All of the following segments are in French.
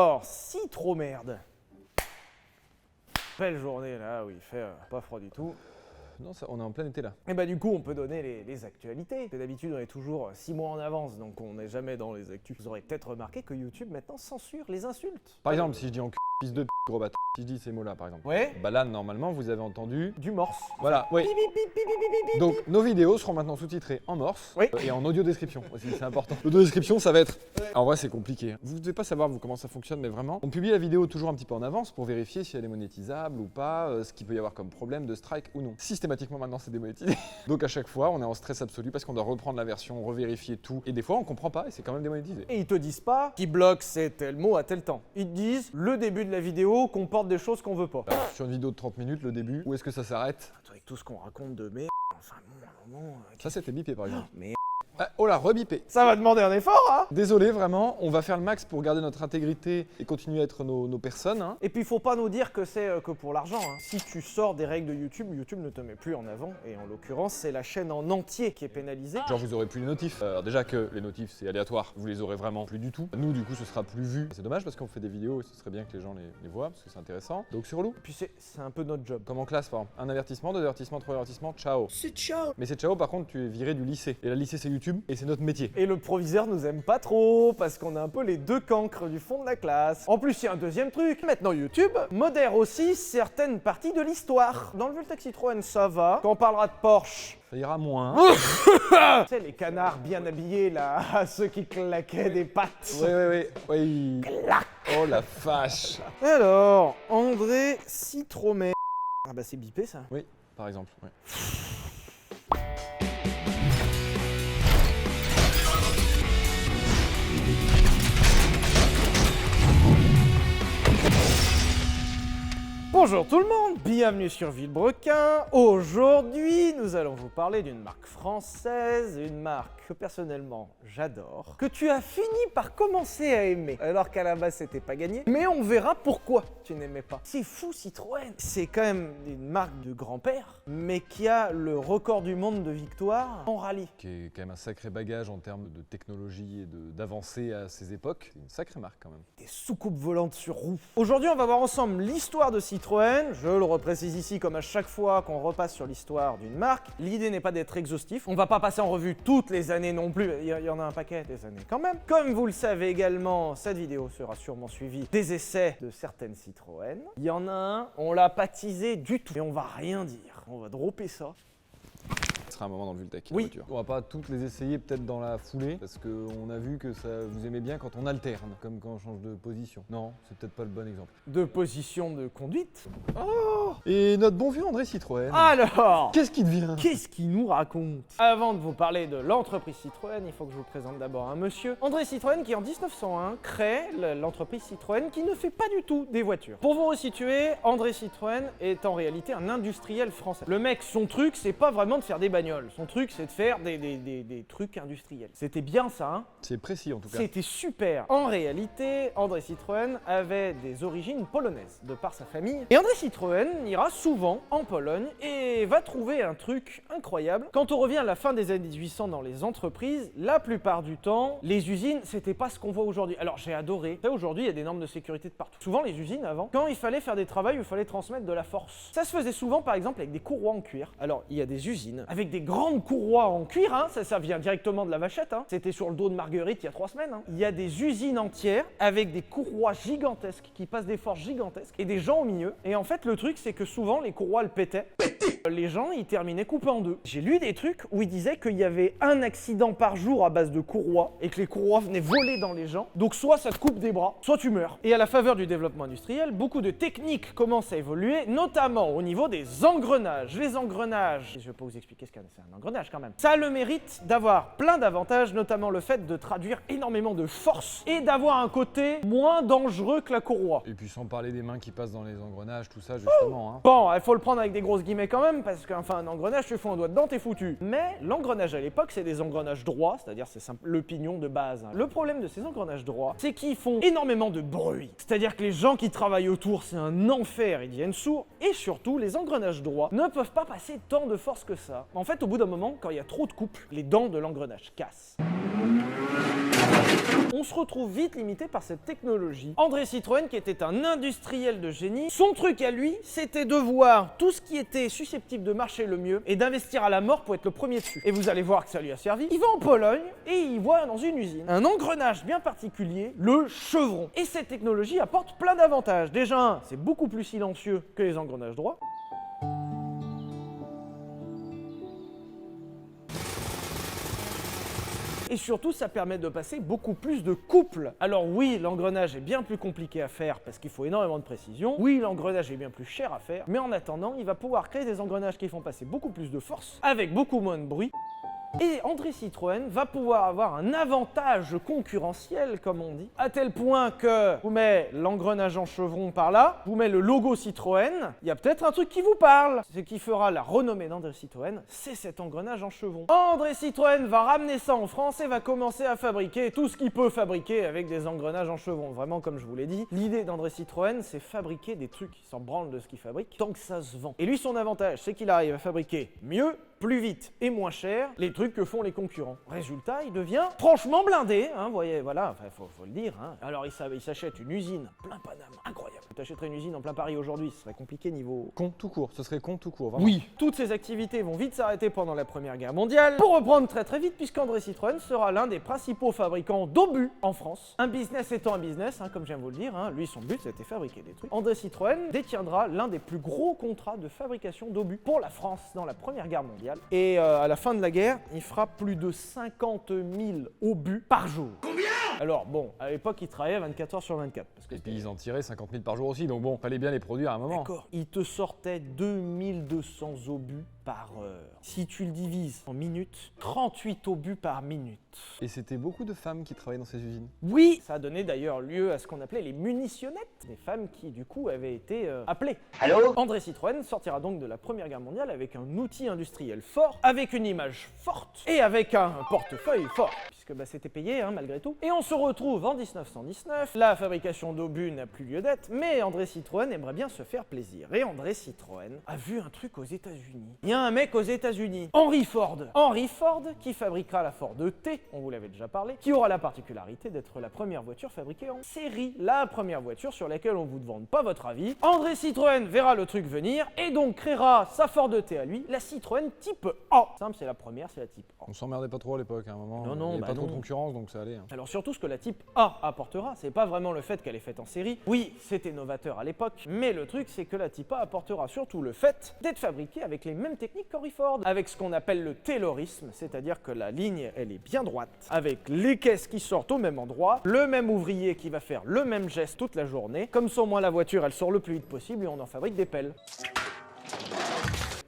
Alors, si trop merde. Belle journée là où il fait pas froid du tout. Non, ça, on est en plein été là. Et bah du coup on peut donner les actualités. D'habitude on est toujours 6 mois en avance, donc on n'est jamais dans les actus. Vous aurez peut-être remarqué que YouTube maintenant censure les insultes. Par exemple, si je dis en fils de gros bâtard, si je dis ces mots-là par exemple. Ouais. Bah là, normalement, vous avez entendu... Du morse. Voilà, oui. Donc, nos vidéos seront maintenant sous-titrées en morse Oui. Et en audio description aussi, c'est important. L'audio description, ça va être... En vrai, c'est compliqué. Vous ne devez pas savoir vous comment ça fonctionne, mais vraiment, on publie la vidéo toujours un petit peu en avance pour vérifier si elle est monétisable ou pas, ce qu'il peut y avoir comme problème de strike ou non. Systématiquement, maintenant, c'est démonétisé. Donc, à chaque fois, on est en stress absolu parce qu'on doit reprendre la version, revérifier tout. Et des fois, on comprend pas et c'est quand même démonétisé. Et ils te disent pas qui bloque c'est tel mot à tel temps. Ils te disent le début de la vidéo comporte des choses qu'on veut pas. Alors, sur une vidéo de 30 minutes, le début, où est-ce que ça s'arrête? Avec tout ce qu'on raconte de merde, enfin bon, à un moment... Ça, c'était bipé par exemple. Mais Ah, oh là, rebipé. ça va demander un effort, hein. Désolé, vraiment, on va faire le max pour garder notre intégrité et continuer à être nos personnes. Hein. Et puis il faut pas nous dire que c'est que pour l'argent. Hein. Si tu sors des règles de YouTube, YouTube ne te met plus en avant. Et en l'occurrence, c'est la chaîne en entier qui est pénalisée. Genre vous aurez plus les notifs. Alors déjà que les notifs c'est aléatoire, vous les aurez vraiment plus du tout. Nous du coup ce sera plus vu. C'est dommage parce qu'on fait des vidéos et ce serait bien que les gens les voient parce que c'est intéressant. Donc sur relou. Puis c'est un peu notre job. Comme en classe par exemple. Un avertissement, deux avertissements, trois avertissements, ciao. C'est ciao. Mais c'est ciao par contre tu es viré du lycée. Et le lycée c'est YouTube et c'est notre métier. Et le proviseur nous aime pas trop parce qu'on a un peu les deux cancres du fond de la classe. En plus, il y a un deuxième truc. Maintenant, YouTube modère aussi certaines parties de l'histoire. Dans le Vultec Citroën, ça va. Quand on parlera de Porsche, Ça ira moins. tu sais, les canards bien habillés là, ceux qui claquaient des pattes. Oui. Clac. Oh la vache. Alors, André Citroën. Ah bah c'est bipé ça. Oui, par exemple. Ouais. Bonjour tout le monde, bienvenue sur Villebrequin. Aujourd'hui, nous allons vous parler d'une marque française, une marque que personnellement j'adore, que tu as fini par commencer à aimer, alors qu'à la base c'était pas gagné. Mais on verra pourquoi tu n'aimais pas. C'est fou Citroën, c'est quand même une marque de grand-père, mais qui a le record du monde de victoires en rallye. Qui est quand même un sacré bagage en termes de technologie et d'avancée à ces époques. C'est une sacrée marque quand même. Des soucoupes volantes sur roues. Aujourd'hui, on va voir ensemble l'histoire de Citroën. Je le reprécise ici comme à chaque fois qu'on repasse sur l'histoire d'une marque. L'idée n'est pas d'être exhaustif. On va pas passer en revue toutes les années non plus. Il y en a un paquet des années quand même. Comme vous le savez également, cette vidéo sera sûrement suivie des essais de certaines Citroën. Il y en a un, on l'a pas teasé du tout. Et on va rien dire. On va dropper ça. Ce sera un moment dans le Vultec. Oui. La voiture. On va pas toutes les essayer peut-être dans la foulée parce qu'on a vu que ça vous aimez bien quand on alterne, comme quand on change de position. Non, c'est peut-être pas le bon exemple. De position de conduite. Et notre bon vieux André Citroën. Alors, Qu'est-ce qui devient? qu'est-ce qu'il nous raconte? Avant de vous parler de l'entreprise Citroën, il faut que je vous présente d'abord un monsieur, André Citroën, qui en 1901 crée l'entreprise Citroën qui ne fait pas du tout des voitures. Pour vous resituer, André Citroën est en réalité un industriel français. Le mec, son truc, c'est pas vraiment de faire des bagnoles. Son truc, c'est de faire des trucs industriels. C'était bien ça, hein? C'est précis en tout cas. C'était super. En réalité, André Citroën avait des origines polonaises, de par sa famille. Et André Citroën ira souvent en Pologne et va trouver un truc incroyable. Quand on revient à la fin des années 1800 dans les entreprises, la plupart du temps, les usines, c'était pas ce qu'on voit aujourd'hui. Alors j'ai adoré. Aujourd'hui, il y a des normes de sécurité de partout. Souvent, les usines avant, quand il fallait faire des travaux, il fallait transmettre de la force. Ça se faisait souvent, par exemple, avec des courroies en cuir. Alors, il y a des usines avec des grandes courroies en cuir, hein. Ça vient directement de la vachette, hein. C'était sur le dos de Marguerite il y a 3 semaines. Hein. Il y a des usines entières avec des courroies gigantesques qui passent des forces gigantesques et des gens au milieu. Et en fait, le truc, c'est que souvent, les courroies, elles pétaient. Les gens, ils terminaient coupés en deux. J'ai lu des trucs où ils disaient qu'il y avait un accident par jour à base de courroies et que les courroies venaient voler dans les gens. Donc soit ça te coupe des bras, soit tu meurs. Et à la faveur du développement industriel, beaucoup de techniques commencent à évoluer, notamment au niveau des engrenages. Les engrenages, je vais pas vous expliquer ce qu'est un engrenage quand même. Ça a le mérite d'avoir plein d'avantages, notamment le fait de traduire énormément de force et d'avoir un côté moins dangereux que la courroie. Et puis sans parler des mains qui passent dans les engrenages, tout ça justement. Hein. Bon, il faut le prendre avec des grosses guillemets quand même, parce qu'un engrenage, tu fous un doigt dedans, t'es foutu. Mais l'engrenage à l'époque, c'est des engrenages droits, c'est-à-dire c'est le pignon de base. Hein. Le problème de ces engrenages droits, c'est qu'ils font énormément de bruit. C'est-à-dire que les gens qui travaillent autour, c'est un enfer, ils deviennent sourds. Et surtout, les engrenages droits ne peuvent pas passer tant de force que ça. En fait, au bout d'un moment, quand il y a trop de couple, les dents de l'engrenage cassent. on se retrouve vite limité par cette technologie. André Citroën, qui était un industriel de génie, son truc à lui, c'était de voir tout ce qui était susceptible de marcher le mieux et d'investir à la mort pour être le premier dessus. Et vous allez voir que ça lui a servi. Il va en Pologne et il voit dans une usine un engrenage bien particulier, le chevron. Et cette technologie apporte plein d'avantages. Déjà, c'est beaucoup plus silencieux que les engrenages droits. Et surtout, ça permet de passer beaucoup plus de couples. Alors oui, l'engrenage est bien plus compliqué à faire parce qu'il faut énormément de précision. Oui, l'engrenage est bien plus cher à faire. Mais en attendant, il va pouvoir créer des engrenages qui font passer beaucoup plus de force, avec beaucoup moins de bruit. Et André Citroën va pouvoir avoir un avantage concurrentiel, comme on dit, à tel point que vous mettez l'engrenage en chevron par là, vous mettez le logo Citroën, il y a peut-être un truc qui vous parle. Ce qui fera la renommée d'André Citroën, c'est cet engrenage en chevron. André Citroën va ramener ça en France et va commencer à fabriquer tout ce qu'il peut fabriquer avec des engrenages en chevron. Vraiment, comme je vous l'ai dit, l'idée d'André Citroën, c'est fabriquer des trucs qui s'en branlent de ce qu'il fabrique, tant que ça se vend. Et lui, son avantage, c'est qu'il arrive à fabriquer mieux, plus vite et moins cher les trucs que font les concurrents. Résultat, il devient franchement blindé, hein, vous voyez, voilà, faut le dire. Hein. Alors il s'achète une usine plein Paname, incroyable. Tu achèterais une usine en plein Paris aujourd'hui, ce serait compliqué niveau... Con tout court, ce serait con tout court, vraiment. Oui, toutes ces activités vont vite s'arrêter pendant la Première Guerre mondiale, pour reprendre très très vite, puisqu'André Citroën sera l'un des principaux fabricants d'obus en France. Un business étant un business, hein, comme je viens de vous le dire, hein, lui son but c'était fabriquer des trucs. André Citroën détiendra l'un des plus gros contrats de fabrication d'obus pour la France dans la Première Guerre mondiale. Et à la fin de la guerre, il fera plus de 50 000 obus par jour. Combien ? Alors bon, à l'époque, il travaillait 24 heures sur 24. Parce que et puis ils en tiraient 50 000 par jour aussi, donc bon, fallait bien les produire à un moment. D'accord. Il te sortait 2200 obus par heure. Si tu le divises en minutes, 38 obus par minute. Et c'était beaucoup de femmes qui travaillaient dans ces usines. Oui, ça a donné d'ailleurs lieu à ce qu'on appelait les munitionnettes, des femmes qui du coup avaient été appelées. Allô ? André Citroën sortira donc de la Première Guerre mondiale avec un outil industriel fort, avec une image forte et avec un portefeuille fort, puisque c'était payé hein, malgré tout. Et on se retrouve en 1919, la fabrication d'obus n'a plus lieu d'être, mais André Citroën aimerait bien se faire plaisir. Et André Citroën a vu un truc aux États-Unis. Il y a un mec aux États-Unis, Henry Ford, qui fabriquera la Ford T, on vous l'avait déjà parlé, qui aura la particularité d'être la première voiture fabriquée en série, la première voiture sur laquelle on vous demande pas votre avis. André Citroën verra le truc venir et donc créera sa Ford T à lui, la Citroën Type A. Simple, c'est la première, c'est la Type A. On s'emmerdait pas trop à l'époque, à un moment. Non, il n'y avait pas trop de non. concurrence, donc ça allait. Hein. Alors surtout ce que la Type A apportera, c'est pas vraiment le fait qu'elle est faite en série. Oui, c'était novateur à l'époque, mais le truc c'est que la Type A apportera surtout le fait d'être fabriquée avec les mêmes techniques qu'Henry Ford, avec ce qu'on appelle le taylorisme, c'est-à-dire que la ligne elle est bien droite, avec les caisses qui sortent au même endroit, le même ouvrier qui va faire le même geste toute la journée, comme ça au moins la voiture elle sort le plus vite possible et on en fabrique des pelles.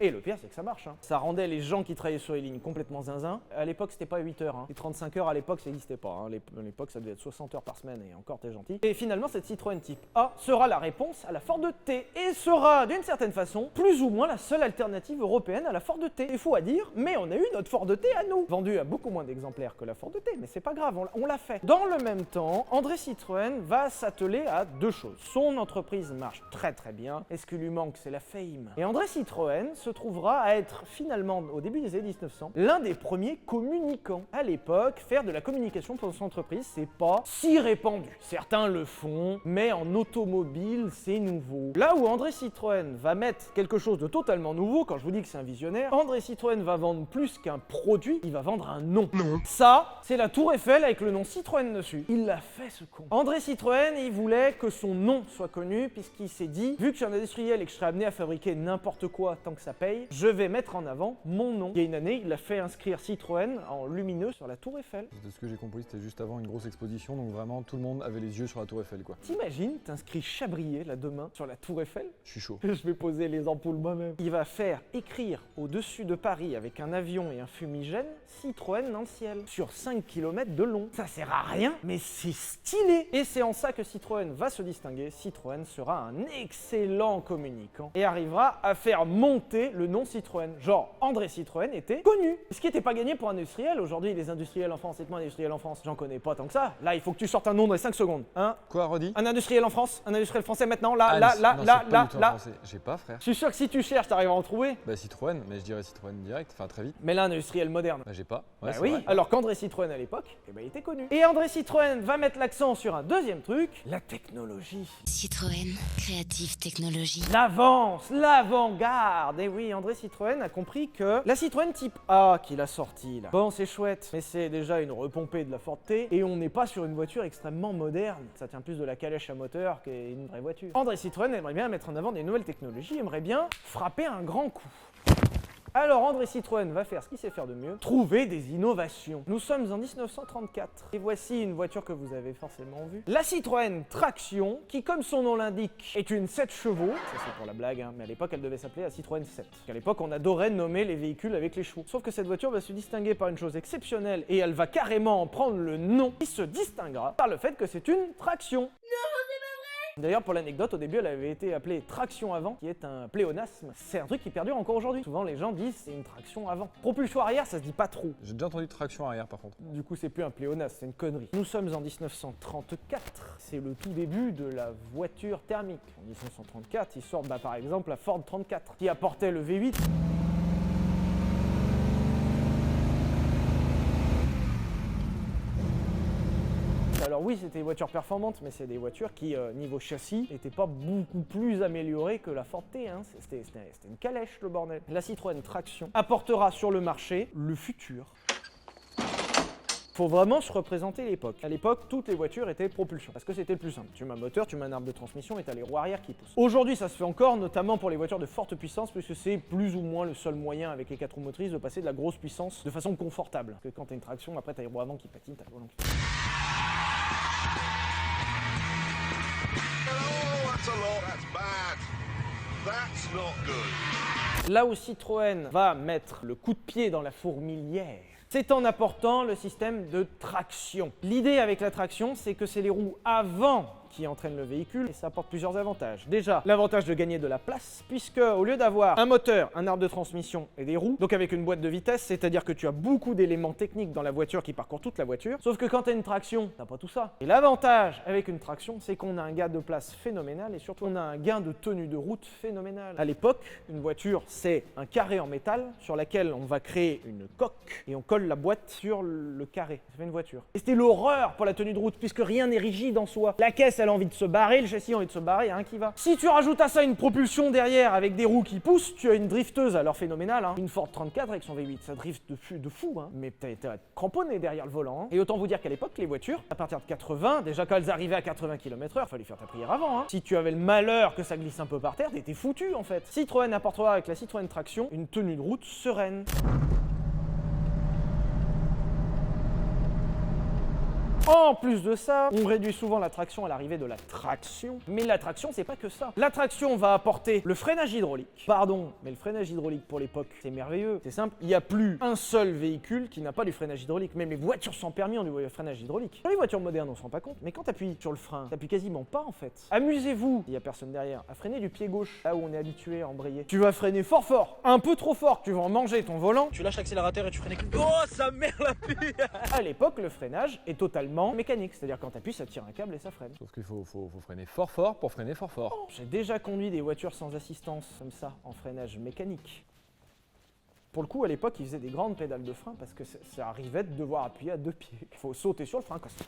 Et le pire, c'est que ça marche. Hein. Ça rendait les gens qui travaillaient sur les lignes complètement zinzin. À l'époque, c'était pas 8 heures. Hein. Les 35 heures, à l'époque, ça n'existait pas. Hein. À l'époque, ça devait être 60 heures par semaine et encore, t'es gentil. Et finalement, cette Citroën Type A sera la réponse à la Ford T et sera, d'une certaine façon, plus ou moins la seule alternative européenne à la Ford T. Il faut à dire, mais on a eu notre Ford T à nous. Vendu à beaucoup moins d'exemplaires que la Ford T, mais c'est pas grave, on l'a fait. Dans le même temps, André Citroën va s'atteler à deux choses. Son entreprise marche très très bien, et ce qui lui manque, c'est la fame. Et André Citroën se trouvera à être finalement, au début des années 1900, l'un des premiers communicants. À l'époque, faire de la communication pour son entreprise, c'est pas si répandu. Certains le font, mais en automobile, c'est nouveau. Là où André Citroën va mettre quelque chose de totalement nouveau, quand je vous dis que c'est un visionnaire, André Citroën va vendre plus qu'un produit, il va vendre un nom. Ça, c'est la Tour Eiffel avec le nom Citroën dessus. Il l'a fait, ce con. André Citroën, il voulait que son nom soit connu, puisqu'il s'est dit, vu que je suis un industriel et que je serai amené à fabriquer n'importe quoi tant que ça paye, je vais mettre en avant mon nom. Il y a une année, il a fait inscrire Citroën en lumineux sur la Tour Eiffel. De ce que j'ai compris, c'était juste avant une grosse exposition, donc vraiment tout le monde avait les yeux sur la Tour Eiffel, quoi. T'imagines, t'inscris Chabrier là demain sur la Tour Eiffel? Je suis chaud. Je vais poser les ampoules moi-même. Il va faire écrire au-dessus de Paris avec un avion et un fumigène Citroën dans le ciel sur 5 km de long. Ça sert à rien, mais c'est stylé. Et c'est en ça que Citroën va se distinguer. Citroën sera un excellent communicant et arrivera à faire monter donné le nom Citroën. Genre, André Citroën était connu. Ce qui n'était pas gagné pour un industriel. Aujourd'hui, les industriels en France, c'est moi industriel en France. J'en connais pas tant que ça. Là, il faut que tu sortes un nom dans les 5 secondes. Hein? Quoi, redis? Un industriel en France, un industriel français maintenant, là, Non, là, c'est pas du tout en là. français. J'ai pas, frère. Je suis sûr que si tu cherches, t'arrives à en trouver. Bah Citroën, mais je dirais Citroën direct, enfin très vite. Mais là, un industriel moderne. Bah j'ai pas. Ouais, Bah c'est oui, vrai. alors qu'André Citroën à l'époque, eh ben, il était connu. Et André Citroën va mettre l'accent sur un deuxième truc, la technologie. Citroën, créative technologie. L'avance, l'avant-garde. Et oui, André Citroën a compris que la Citroën Type A qu'il a sortie là, bon c'est chouette, mais c'est déjà une repompée de la Ford T et on n'est pas sur une voiture extrêmement moderne. Ça tient plus de la calèche à moteur qu'une vraie voiture. André Citroën aimerait bien mettre en avant des nouvelles technologies, aimerait bien frapper un grand coup. Alors André Citroën va faire ce qu'il sait faire de mieux, trouver des innovations. Nous sommes en 1934 et voici une voiture que vous avez forcément vue. La Citroën Traction, qui comme son nom l'indique est une 7 chevaux, ça c'est pour la blague, hein, mais à l'époque elle devait s'appeler la Citroën 7. Parce qu'à l'époque on adorait nommer les véhicules avec les chevaux. Sauf que cette voiture va se distinguer par une chose exceptionnelle et elle va carrément en prendre le nom qui se distinguera par le fait que c'est une traction. D'ailleurs, pour l'anecdote, au début, elle avait été appelée traction avant, qui est un pléonasme. C'est un truc qui perdure encore aujourd'hui. Souvent, les gens disent c'est une traction avant. Propulsion arrière, ça se dit pas trop. J'ai déjà entendu traction arrière par contre. Du coup, c'est plus un pléonasme, c'est une connerie. Nous sommes en 1934. C'est le tout début de la voiture thermique. En 1934, ils sortent par exemple la Ford 34, qui apportait le V8. Alors oui, c'était des voitures performantes, mais c'est des voitures qui, niveau châssis, n'étaient pas beaucoup plus améliorées que la Ford T. Hein. C'était une calèche, le bordel. La Citroën Traction apportera sur le marché le futur. Faut vraiment se représenter l'époque. À l'époque, toutes les voitures étaient propulsion, parce que c'était le plus simple. Tu mets un moteur, tu mets un arbre de transmission et t'as les roues arrière qui poussent. Aujourd'hui, ça se fait encore, notamment pour les voitures de forte puissance, puisque c'est plus ou moins le seul moyen avec les 4 roues motrices de passer de la grosse puissance de façon confortable. Parce que quand t'as une traction, après t'as les roues avant qui patinent, t'as le volant qui... Là où Citroën va mettre le coup de pied dans la fourmilière, c'est en apportant le système de traction. L'idée avec la traction, c'est que c'est les roues avant qui entraîne le véhicule et ça apporte plusieurs avantages. Déjà, l'avantage de gagner de la place, puisque au lieu d'avoir un moteur, un arbre de transmission et des roues, donc avec une boîte de vitesse, c'est-à-dire que tu as beaucoup d'éléments techniques dans la voiture qui parcourent toute la voiture, sauf que quand tu as une traction, t'as pas tout ça. Et l'avantage avec une traction, c'est qu'on a un gain de place phénoménal et surtout on a un gain de tenue de route phénoménal. À l'époque, une voiture, c'est un carré en métal sur laquelle on va créer une coque et on colle la boîte sur le carré. Ça fait une voiture. Et c'était l'horreur pour la tenue de route, puisque rien n'est rigide en soi. La caisse, elle a envie de se barrer, le châssis a envie de se barrer, il n'y a rien qui va. Si tu rajoutes à ça une propulsion derrière avec des roues qui poussent, tu as une drifteuse alors phénoménale. Hein. Une Ford 34 avec son V8, ça drift de fou. Hein. Mais t'es cramponné derrière le volant. Hein. Et autant vous dire qu'à l'époque, les voitures, à partir de 80, déjà quand elles arrivaient à 80 km/h, fallait faire ta prière avant. Hein. Si tu avais le malheur que ça glisse un peu par terre, t'étais foutu en fait. Citroën apportera avec la Citroën Traction une tenue de route sereine. En plus de ça, on réduit souvent la traction à l'arrivée de la traction. Mais la traction, c'est pas que ça. La traction va apporter le freinage hydraulique. Pardon, mais le freinage hydraulique pour l'époque, c'est merveilleux. C'est simple, il n'y a plus un seul véhicule qui n'a pas du freinage hydraulique. Même les voitures sans permis ont du freinage hydraulique. Sur les voitures modernes, on se rend pas compte. Mais quand tu appuies sur le frein, tu appuies quasiment pas en fait. Amusez-vous, il n'y a personne derrière, à freiner du pied gauche, là où on est habitué à embrayer. Tu vas freiner fort, un peu trop fort, tu vas en manger ton volant. Tu lâches l'accélérateur et tu freines avec... Oh, sa mère la pue. À l'époque, le freinage est totalement mécanique, c'est-à-dire quand t'appuies, ça tire un câble et ça freine. Sauf qu'il faut freiner fort pour freiner fort. J'ai déjà conduit des voitures sans assistance, comme ça, en freinage mécanique. Pour le coup, à l'époque, ils faisaient des grandes pédales de frein parce que ça arrivait de devoir appuyer à 2 pieds. Il faut sauter sur le frein comme ça.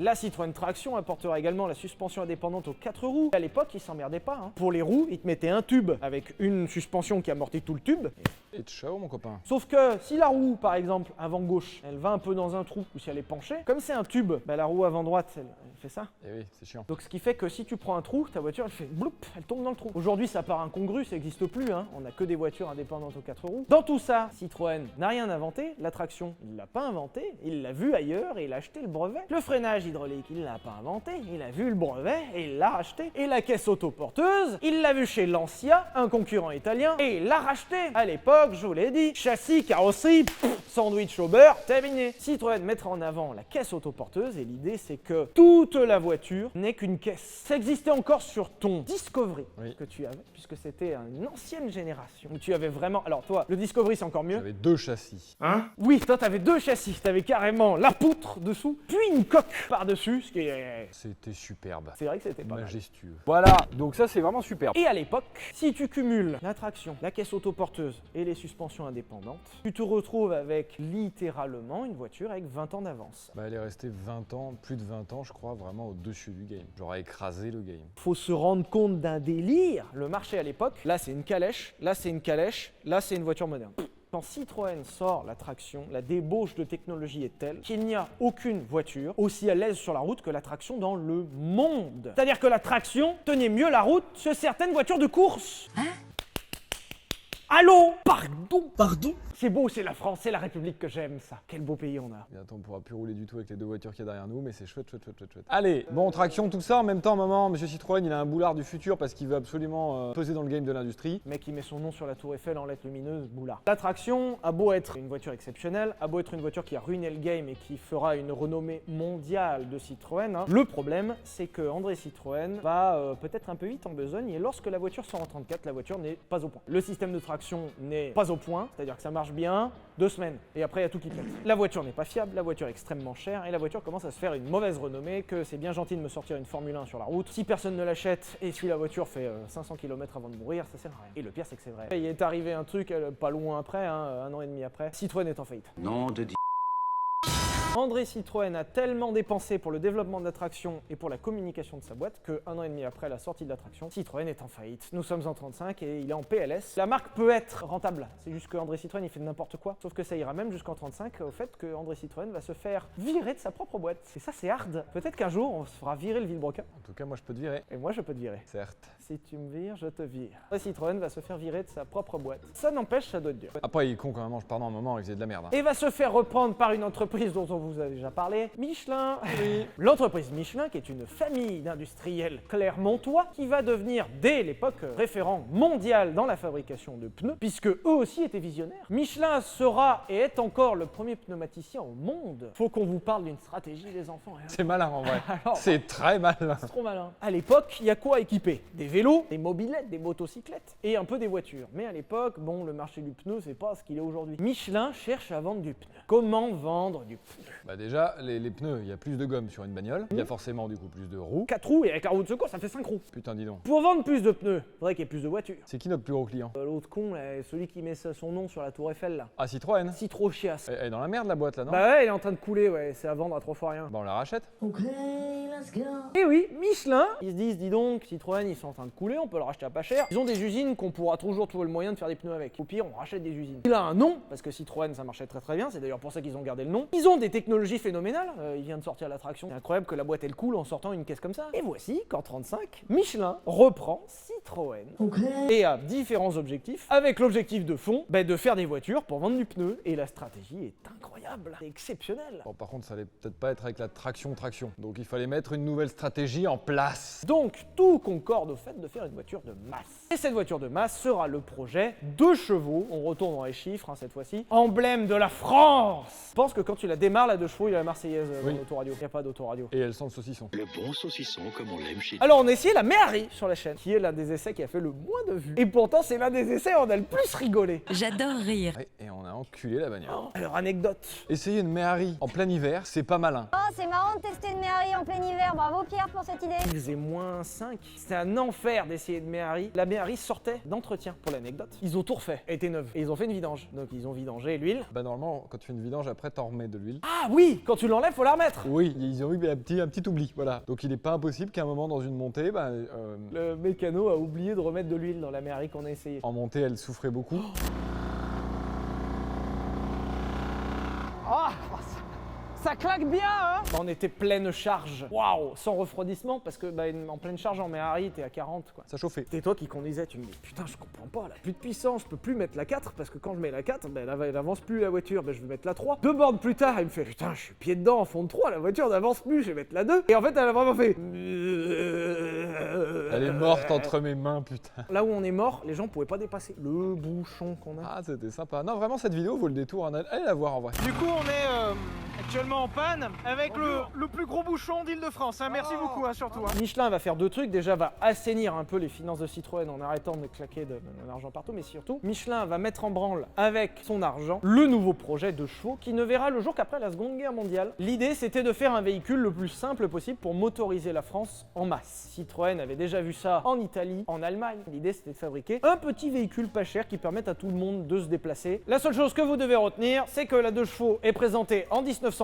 La Citroën Traction apportera également la suspension indépendante aux 4 roues. À l'époque, ils s'emmerdaient pas. Hein. Pour les roues, ils te mettaient un tube avec une suspension qui amortit tout le tube. Et ciao mon copain. Sauf que si la roue, par exemple, avant gauche, elle va un peu dans un trou ou si elle est penchée, comme c'est un tube, bah, la roue avant droite, elle fait ça. Et oui, c'est chiant. Donc ce qui fait que si tu prends un trou, ta voiture, elle fait bloup, elle tombe dans le trou. Aujourd'hui, ça part incongru, ça n'existe plus. Hein. On n'a que des voitures indépendantes aux 4 roues. Dans tout ça, Citroën n'a rien inventé. La traction, il l'a pas inventé. Il l'a vu ailleurs et il a acheté le brevet. Le freinage hydraulique, il l'a pas inventé. Il a vu le brevet et il l'a racheté. Et la caisse autoporteuse, il l'a vu chez Lancia, un concurrent italien, et il l'a racheté. À l'époque, je vous l'ai dit, châssis, carrosserie, sandwich au beurre, terminé. Citroën mettra en avant la caisse autoporteuse et l'idée c'est que tout toute la voiture n'est qu'une caisse. Ça existait encore sur ton Discovery que tu avais, puisque c'était une ancienne génération où tu avais vraiment... Alors toi, le Discovery c'est encore mieux. J'avais 2 châssis. Hein? Oui, toi t'avais 2 châssis, t'avais carrément la poutre dessous, puis une coque par-dessus, ce qui est... C'était superbe. C'est vrai que c'était pas mal. Majestueux. Voilà, donc ça c'est vraiment superbe. Et à l'époque, si tu cumules la traction, la caisse autoporteuse et les suspensions indépendantes, tu te retrouves avec littéralement une voiture avec 20 ans d'avance. Bah, elle est restée 20 ans, plus de 20 ans je crois, vraiment au-dessus du game. J'aurais écrasé le game. Faut se rendre compte d'un délire. Le marché à l'époque, là c'est une calèche, là c'est une calèche, là c'est une voiture moderne. Quand Citroën sort la traction, la débauche de technologie est telle qu'il n'y a aucune voiture aussi à l'aise sur la route que la traction dans le monde. C'est-à-dire que la traction tenait mieux la route que certaines voitures de course. Hein? Allô? Pardon? Pardon? C'est beau, c'est la France, c'est la République que j'aime, ça. Quel beau pays on a. Bientôt on pourra plus rouler du tout avec les 2 voitures qu'il y a derrière nous, mais c'est chouette. Allez, bon, traction, tout ça, en même temps, maman, monsieur Citroën, il a un boulard du futur parce qu'il veut absolument peser dans le game de l'industrie. Le mec qui met son nom sur la tour Eiffel en lettres lumineuses, boulard. La traction a beau être une voiture exceptionnelle, a beau être une voiture qui a ruiné le game et qui fera une renommée mondiale de Citroën, hein. Le problème, c'est que André Citroën va peut-être un peu vite en besogne et lorsque la voiture sort en 34, la voiture n'est pas au point. Le système de traction n'est pas au point, c'est-à-dire que ça marche bien 2 semaines et après il y a tout qui pète. La voiture n'est pas fiable, la voiture est extrêmement chère et la voiture commence à se faire une mauvaise renommée, que c'est bien gentil de me sortir une Formule 1 sur la route. Si personne ne l'achète et si la voiture fait 500 km avant de mourir, ça sert à rien. Et le pire c'est que c'est vrai. Il est arrivé un truc pas loin après, hein, 1 an et demi après, Citroën est en faillite. Non de Dieu. André Citroën a tellement dépensé pour le développement de la traction et pour la communication de sa boîte que 1 an et demi après la sortie de la traction, Citroën est en faillite. Nous sommes en 35 et il est en PLS. La marque peut être rentable, c'est juste que André Citroën il fait n'importe quoi. Sauf que ça ira même jusqu'en 35 au fait que André Citroën va se faire virer de sa propre boîte. Et ça c'est hard. Peut-être qu'un jour on se fera virer le vilebrequin. En tout cas, moi je peux te virer. Et moi je peux te virer. Certes. Si tu me vires, je te vire. André Citroën va se faire virer de sa propre boîte. Ça n'empêche, ça doit être dur. Après, il est con quand même, pardon, un moment, il faisait de la merde. Hein. Et va se faire reprendre par une entreprise dont on vous a déjà parlé, Michelin. Oui. L'entreprise Michelin, qui est une famille d'industriels clermontois, qui va devenir dès l'époque référent mondial dans la fabrication de pneus, puisque eux aussi étaient visionnaires. Michelin sera et est encore le premier pneumaticien au monde. Faut qu'on vous parle d'une stratégie, les enfants. Hein. C'est malin en vrai. Alors, c'est très malin. C'est trop malin. À l'époque, il y a quoi équiper? Des vélos, des mobylettes, des motocyclettes et un peu des voitures. Mais à l'époque, bon, le marché du pneu, c'est pas ce qu'il est aujourd'hui. Michelin cherche à vendre du pneu. Comment vendre du pneu? Bah déjà, les pneus, il y a plus de gomme sur une bagnole, il y a forcément du coup plus de roues. 4 roues et avec la roue de secours, ça fait 5 roues. Putain, dis donc. Pour vendre plus de pneus, faudrait qu'il y ait plus de voitures. C'est qui notre plus gros client? L'autre con, là, celui qui met son nom sur la tour Eiffel, là. Ah, Citroën. Citro chiasse. Elle est dans la merde la boîte là, non? Bah ouais, elle est en train de couler, ouais, c'est à vendre à 3 fois rien. Bah on la rachète. Ok, let's go. Et oui, Michelin, ils se disent, dis donc, Citroën, ils sont en train de couler, on peut le racheter à pas cher. Ils ont des usines qu'on pourra toujours trouver le moyen de faire des pneus avec. Au pire, on rachète des usines. Il a un nom, parce que Citroën, ça marchait très très bien, c'est d'ailleurs pour ça qu'ils ont gardé le nom. Ils ont des technologies phénoménales, il vient de sortir la traction. C'est incroyable que la boîte elle coule en sortant une caisse comme ça. Et voici qu'en 35, Michelin reprend Citroën et a différents objectifs, avec l'objectif de fond, de faire des voitures pour vendre du pneu. Et la stratégie est incroyable, c'est exceptionnel. Bon, par contre, ça allait peut-être pas être avec la traction. Donc il fallait mettre une nouvelle stratégie en place. Donc tout concorde au fait de faire une voiture de masse. Et cette voiture de masse sera le projet 2 chevaux, on retourne dans les chiffres cette fois-ci, emblème de la France. Je pense que quand tu la démarres, la 2 chevaux, il y a la Marseillaise dans l'autoradio. Il n'y a pas d'autoradio. Et elle sent le saucisson. Le bon saucisson comme on l'aime chez nous. Alors on a essayé la Méhari sur la chaîne, qui est l'un des essais qui a fait le moins de vues. Et pourtant c'est l'un des essais où on a le plus rigolé. J'adore rire. Ouais, et on a enculé la bagnole. Alors anecdote. Essayer une Méhari en plein hiver, c'est pas malin. Oh, c'est marrant de tester une Méhari en plein hiver. Bravo Pierre pour cette idée. Il faisait moins 5. C'était un enfer d'essayer de Méhari. La Méhari sortait d'entretien, pour l'anecdote. Ils ont tout refait. Elle était neuve. Et ils ont fait une vidange. Donc ils ont vidangé l'huile. Bah normalement, quand tu fais une vidange, après t'en remets de l'huile. Ah oui, quand tu l'enlèves, faut la remettre. Oui, ils ont eu un petit oubli, voilà. Donc il est pas impossible qu'à un moment dans une montée, Le mécano a oublié de remettre de l'huile dans la Méhari qu'on a essayé. en montée elle souffrait beaucoup. Ah, ça claque bien, hein. On était pleine charge. Waouh, sans refroidissement, parce que en pleine charge en Méhari, t'es à 40, quoi. Ça chauffait. C'était toi qui conduisais, tu me dis, putain, je comprends pas, là. Plus de puissance, je peux plus mettre la 4, parce que quand je mets la 4, elle avance plus la voiture, je vais mettre la 3. 2 bornes plus tard, il me fait, putain, je suis pied dedans en fond de 3, la voiture n'avance plus, je vais mettre la 2. Et en fait, elle a vraiment fait. Elle est morte entre mes mains, putain. Là où on est mort, les gens pouvaient pas dépasser le bouchon qu'on a. Ah, c'était sympa. Non, vraiment, cette vidéo vaut le détour. Allez la voir en vrai. Du coup, on est actuellement en panne avec le plus gros bouchon d'Île-de-France. Hein. Merci beaucoup, hein, surtout. Hein. Michelin va faire deux trucs. Déjà, va assainir un peu les finances de Citroën en arrêtant de claquer de l'argent partout. Mais surtout, Michelin va mettre en branle avec son argent le nouveau projet de chevaux qui ne verra le jour qu'après la Seconde Guerre mondiale. L'idée, c'était de faire un véhicule le plus simple possible pour motoriser la France en masse. Citroën avait déjà vu ça en Italie, en Allemagne. L'idée, c'était de fabriquer un petit véhicule pas cher qui permette à tout le monde de se déplacer. La seule chose que vous devez retenir, c'est que la 2 chevaux est présentée en 1939.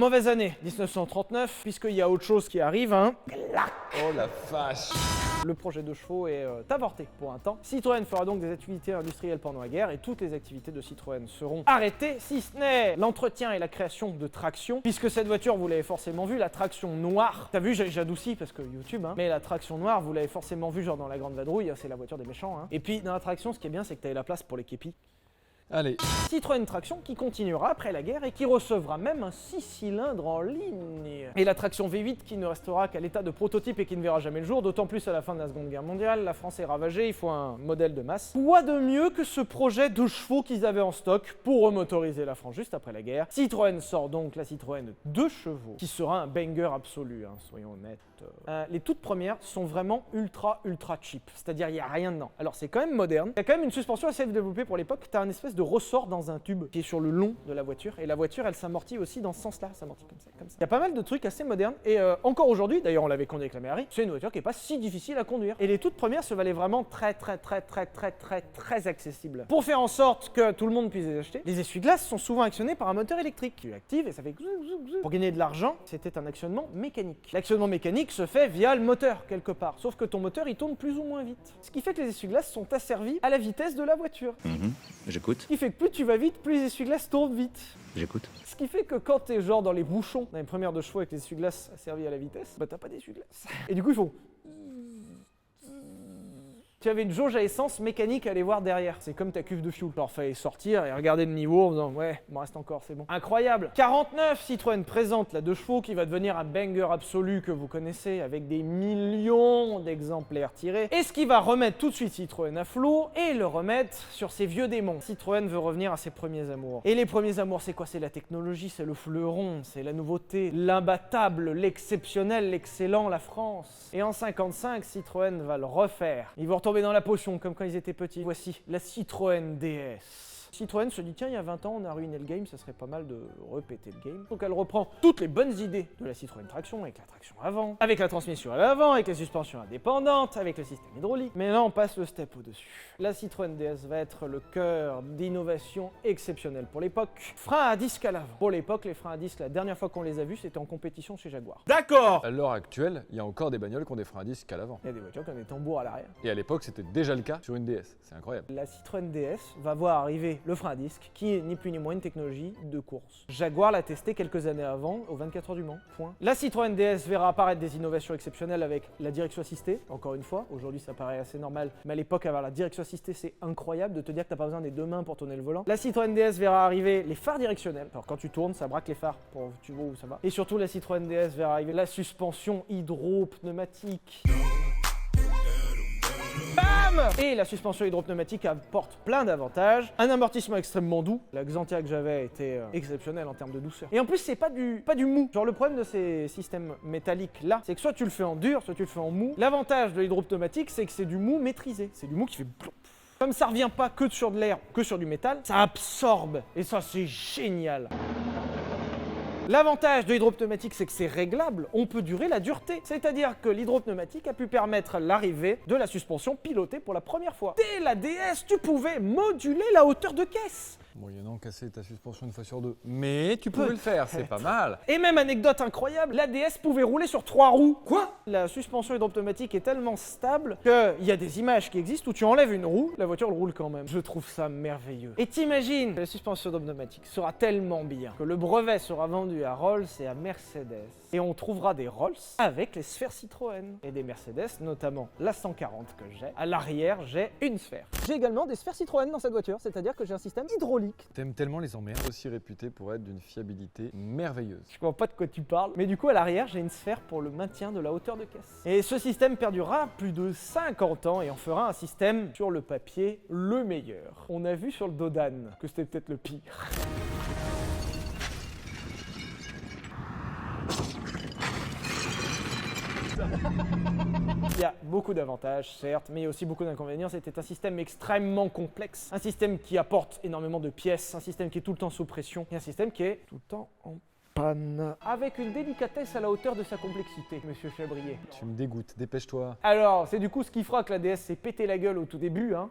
Mauvaise année, 1939, puisqu'il y a autre chose qui arrive, hein. Oh la vache. Le projet de chevaux est avorté pour un temps. Citroën fera donc des activités industrielles pendant la guerre et toutes les activités de Citroën seront arrêtées, si ce n'est l'entretien et la création de traction, puisque cette voiture, vous l'avez forcément vu, la traction noire. T'as vu, j'adoucis parce que YouTube, hein. Mais la traction noire, vous l'avez forcément vu genre dans la Grande Vadrouille, c'est la voiture des méchants. Hein. Et puis dans la traction, ce qui est bien, c'est que t'avais la place pour les képis. Allez. Citroën Traction qui continuera après la guerre et qui recevra même un 6 cylindres en ligne. Et la traction V8 qui ne restera qu'à l'état de prototype et qui ne verra jamais le jour, d'autant plus à la fin de la Seconde Guerre mondiale, la France est ravagée, il faut un modèle de masse. Quoi de mieux que ce projet de chevaux qu'ils avaient en stock pour remotoriser la France juste après la guerre. Citroën sort donc la Citroën 2 chevaux, qui sera un banger absolu, hein, soyons honnêtes. Les toutes premières sont vraiment ultra cheap, c'est-à-dire il n'y a rien dedans. Alors c'est quand même moderne, il y a quand même une suspension assez développée pour l'époque, tu as un espèce de ressort dans un tube qui est sur le long de la voiture, et la voiture elle s'amortit aussi dans ce sens-là, s'amortit comme ça, comme ça. Il y a pas mal de trucs assez modernes, et encore aujourd'hui, d'ailleurs on l'avait conduit avec la Méhari, c'est une voiture qui est pas si difficile à conduire. Et les toutes premières se valaient vraiment très accessibles. Pour faire en sorte que tout le monde puisse les acheter, les essuie-glaces sont souvent actionnés par un moteur électrique. Tu actives et ça fait... Pour gagner de l'argent, c'était un actionnement mécanique. L'actionnement mécanique se fait via le moteur quelque part, sauf que ton moteur il tourne plus ou moins vite. Ce qui fait que les essuie-glaces sont asservis à la vitesse de la voiture. J'écoute. Ce qui fait que plus tu vas vite, plus les essuie-glaces tournent vite. J'écoute. Ce qui fait que quand t'es genre dans les bouchons, dans les premières de chevaux avec les essuie-glaces asservis à la vitesse, bah t'as pas d'essuie-glaces. Et du coup ils font... Tu avais une jauge à essence mécanique à aller voir derrière. C'est comme ta cuve de fuel. Alors fallait sortir et regarder le niveau en disant ouais, il me reste encore, c'est bon. Incroyable. 49, Citroën présente la 2 chevaux qui va devenir un banger absolu que vous connaissez avec des millions d'exemplaires tirés. Et ce qui va remettre tout de suite Citroën à flot et le remettre sur ses vieux démons. Citroën veut revenir à ses premiers amours. Et les premiers amours, c'est quoi? C'est la technologie, c'est le fleuron, c'est la nouveauté, l'imbattable, l'exceptionnel, l'excellent, la France. Et en 55, Citroën va le refaire. Ils vont retomber dans la potion comme quand ils étaient petits. Voici la Citroën DS. Citroën se dit tiens, il y a 20 ans on a ruiné le game, ça serait pas mal de répéter le game. Donc elle reprend toutes les bonnes idées de la Citroën Traction, avec la traction avant, avec la transmission à l'avant, avec la suspension indépendante, avec le système hydraulique. Mais là on passe le step au-dessus. La Citroën DS va être le cœur d'innovation exceptionnelle pour l'époque. Frein à disque à l'avant. Pour l'époque, les freins à disque, la dernière fois qu'on les a vus, c'était en compétition chez Jaguar. D'accord. À l'heure actuelle, il y a encore des bagnoles qui ont des freins à disque à l'avant. Il y a des voitures qui ont des tambours à l'arrière. Et à l'époque, c'était déjà le cas sur une DS. C'est incroyable. La Citroën DS va voir arriver le frein à disque, qui est ni plus ni moins une technologie de course. Jaguar l'a testé quelques années avant, aux 24 heures du Mans, point. La Citroën DS verra apparaître des innovations exceptionnelles avec la direction assistée, encore une fois, aujourd'hui ça paraît assez normal, mais à l'époque avoir la direction assistée c'est incroyable de te dire que t'as pas besoin des deux mains pour tourner le volant. La Citroën DS verra arriver les phares directionnels, alors quand tu tournes ça braque les phares pour tu vois où ça va. Et surtout la Citroën DS verra arriver la suspension hydro-pneumatique. Bam! Et la suspension hydropneumatique apporte plein d'avantages. Un amortissement extrêmement doux. La Xantia que j'avais était exceptionnelle en termes de douceur. Et en plus, c'est pas du mou. Genre, le problème de ces systèmes métalliques là, c'est que soit tu le fais en dur, soit tu le fais en mou. L'avantage de l'hydropneumatique, c'est que c'est du mou maîtrisé. C'est du mou qui fait plop. Comme ça revient pas que sur de l'air, que sur du métal, ça absorbe. Et ça, c'est génial. L'avantage de l'hydropneumatique, c'est que c'est réglable, on peut durer la dureté. C'est-à-dire que l'hydropneumatique a pu permettre l'arrivée de la suspension pilotée pour la première fois. Dès la DS, tu pouvais moduler la hauteur de caisse. Moyennant casser ta suspension une fois sur deux. Mais tu pouvais le faire, c'est pas mal. Et même anecdote incroyable, la DS pouvait rouler sur 3 roues. Quoi? La suspension hydropneumatique est tellement stable qu'il y a des images qui existent où tu enlèves une roue, la voiture roule quand même. Je trouve ça merveilleux. Et t'imagines, la suspension hydropneumatique sera tellement bien que le brevet sera vendu à Rolls et à Mercedes. Et on trouvera des Rolls avec les sphères Citroën. Et des Mercedes, notamment la 140 que j'ai. À l'arrière, j'ai une sphère. J'ai également des sphères Citroën dans cette voiture, c'est-à-dire que j'ai un système hydraulique. T'aimes tellement les emmerdes, aussi réputés pour être d'une fiabilité merveilleuse. Je comprends pas de quoi tu parles, mais du coup à l'arrière j'ai une sphère pour le maintien de la hauteur de caisse. Et ce système perdurera plus de 50 ans et en fera un système sur le papier le meilleur. On a vu sur le Dodan que c'était peut-être le pire. Il y a beaucoup d'avantages, certes, mais il y a aussi beaucoup d'inconvénients. C'était un système extrêmement complexe, un système qui apporte énormément de pièces, un système qui est tout le temps sous pression, et un système qui est tout le temps en panne. Avec une délicatesse à la hauteur de sa complexité, monsieur Chabrier. Tu me dégoûtes, dépêche-toi. Alors, c'est du coup ce qui fera que la DS s'est pété la gueule au tout début, hein.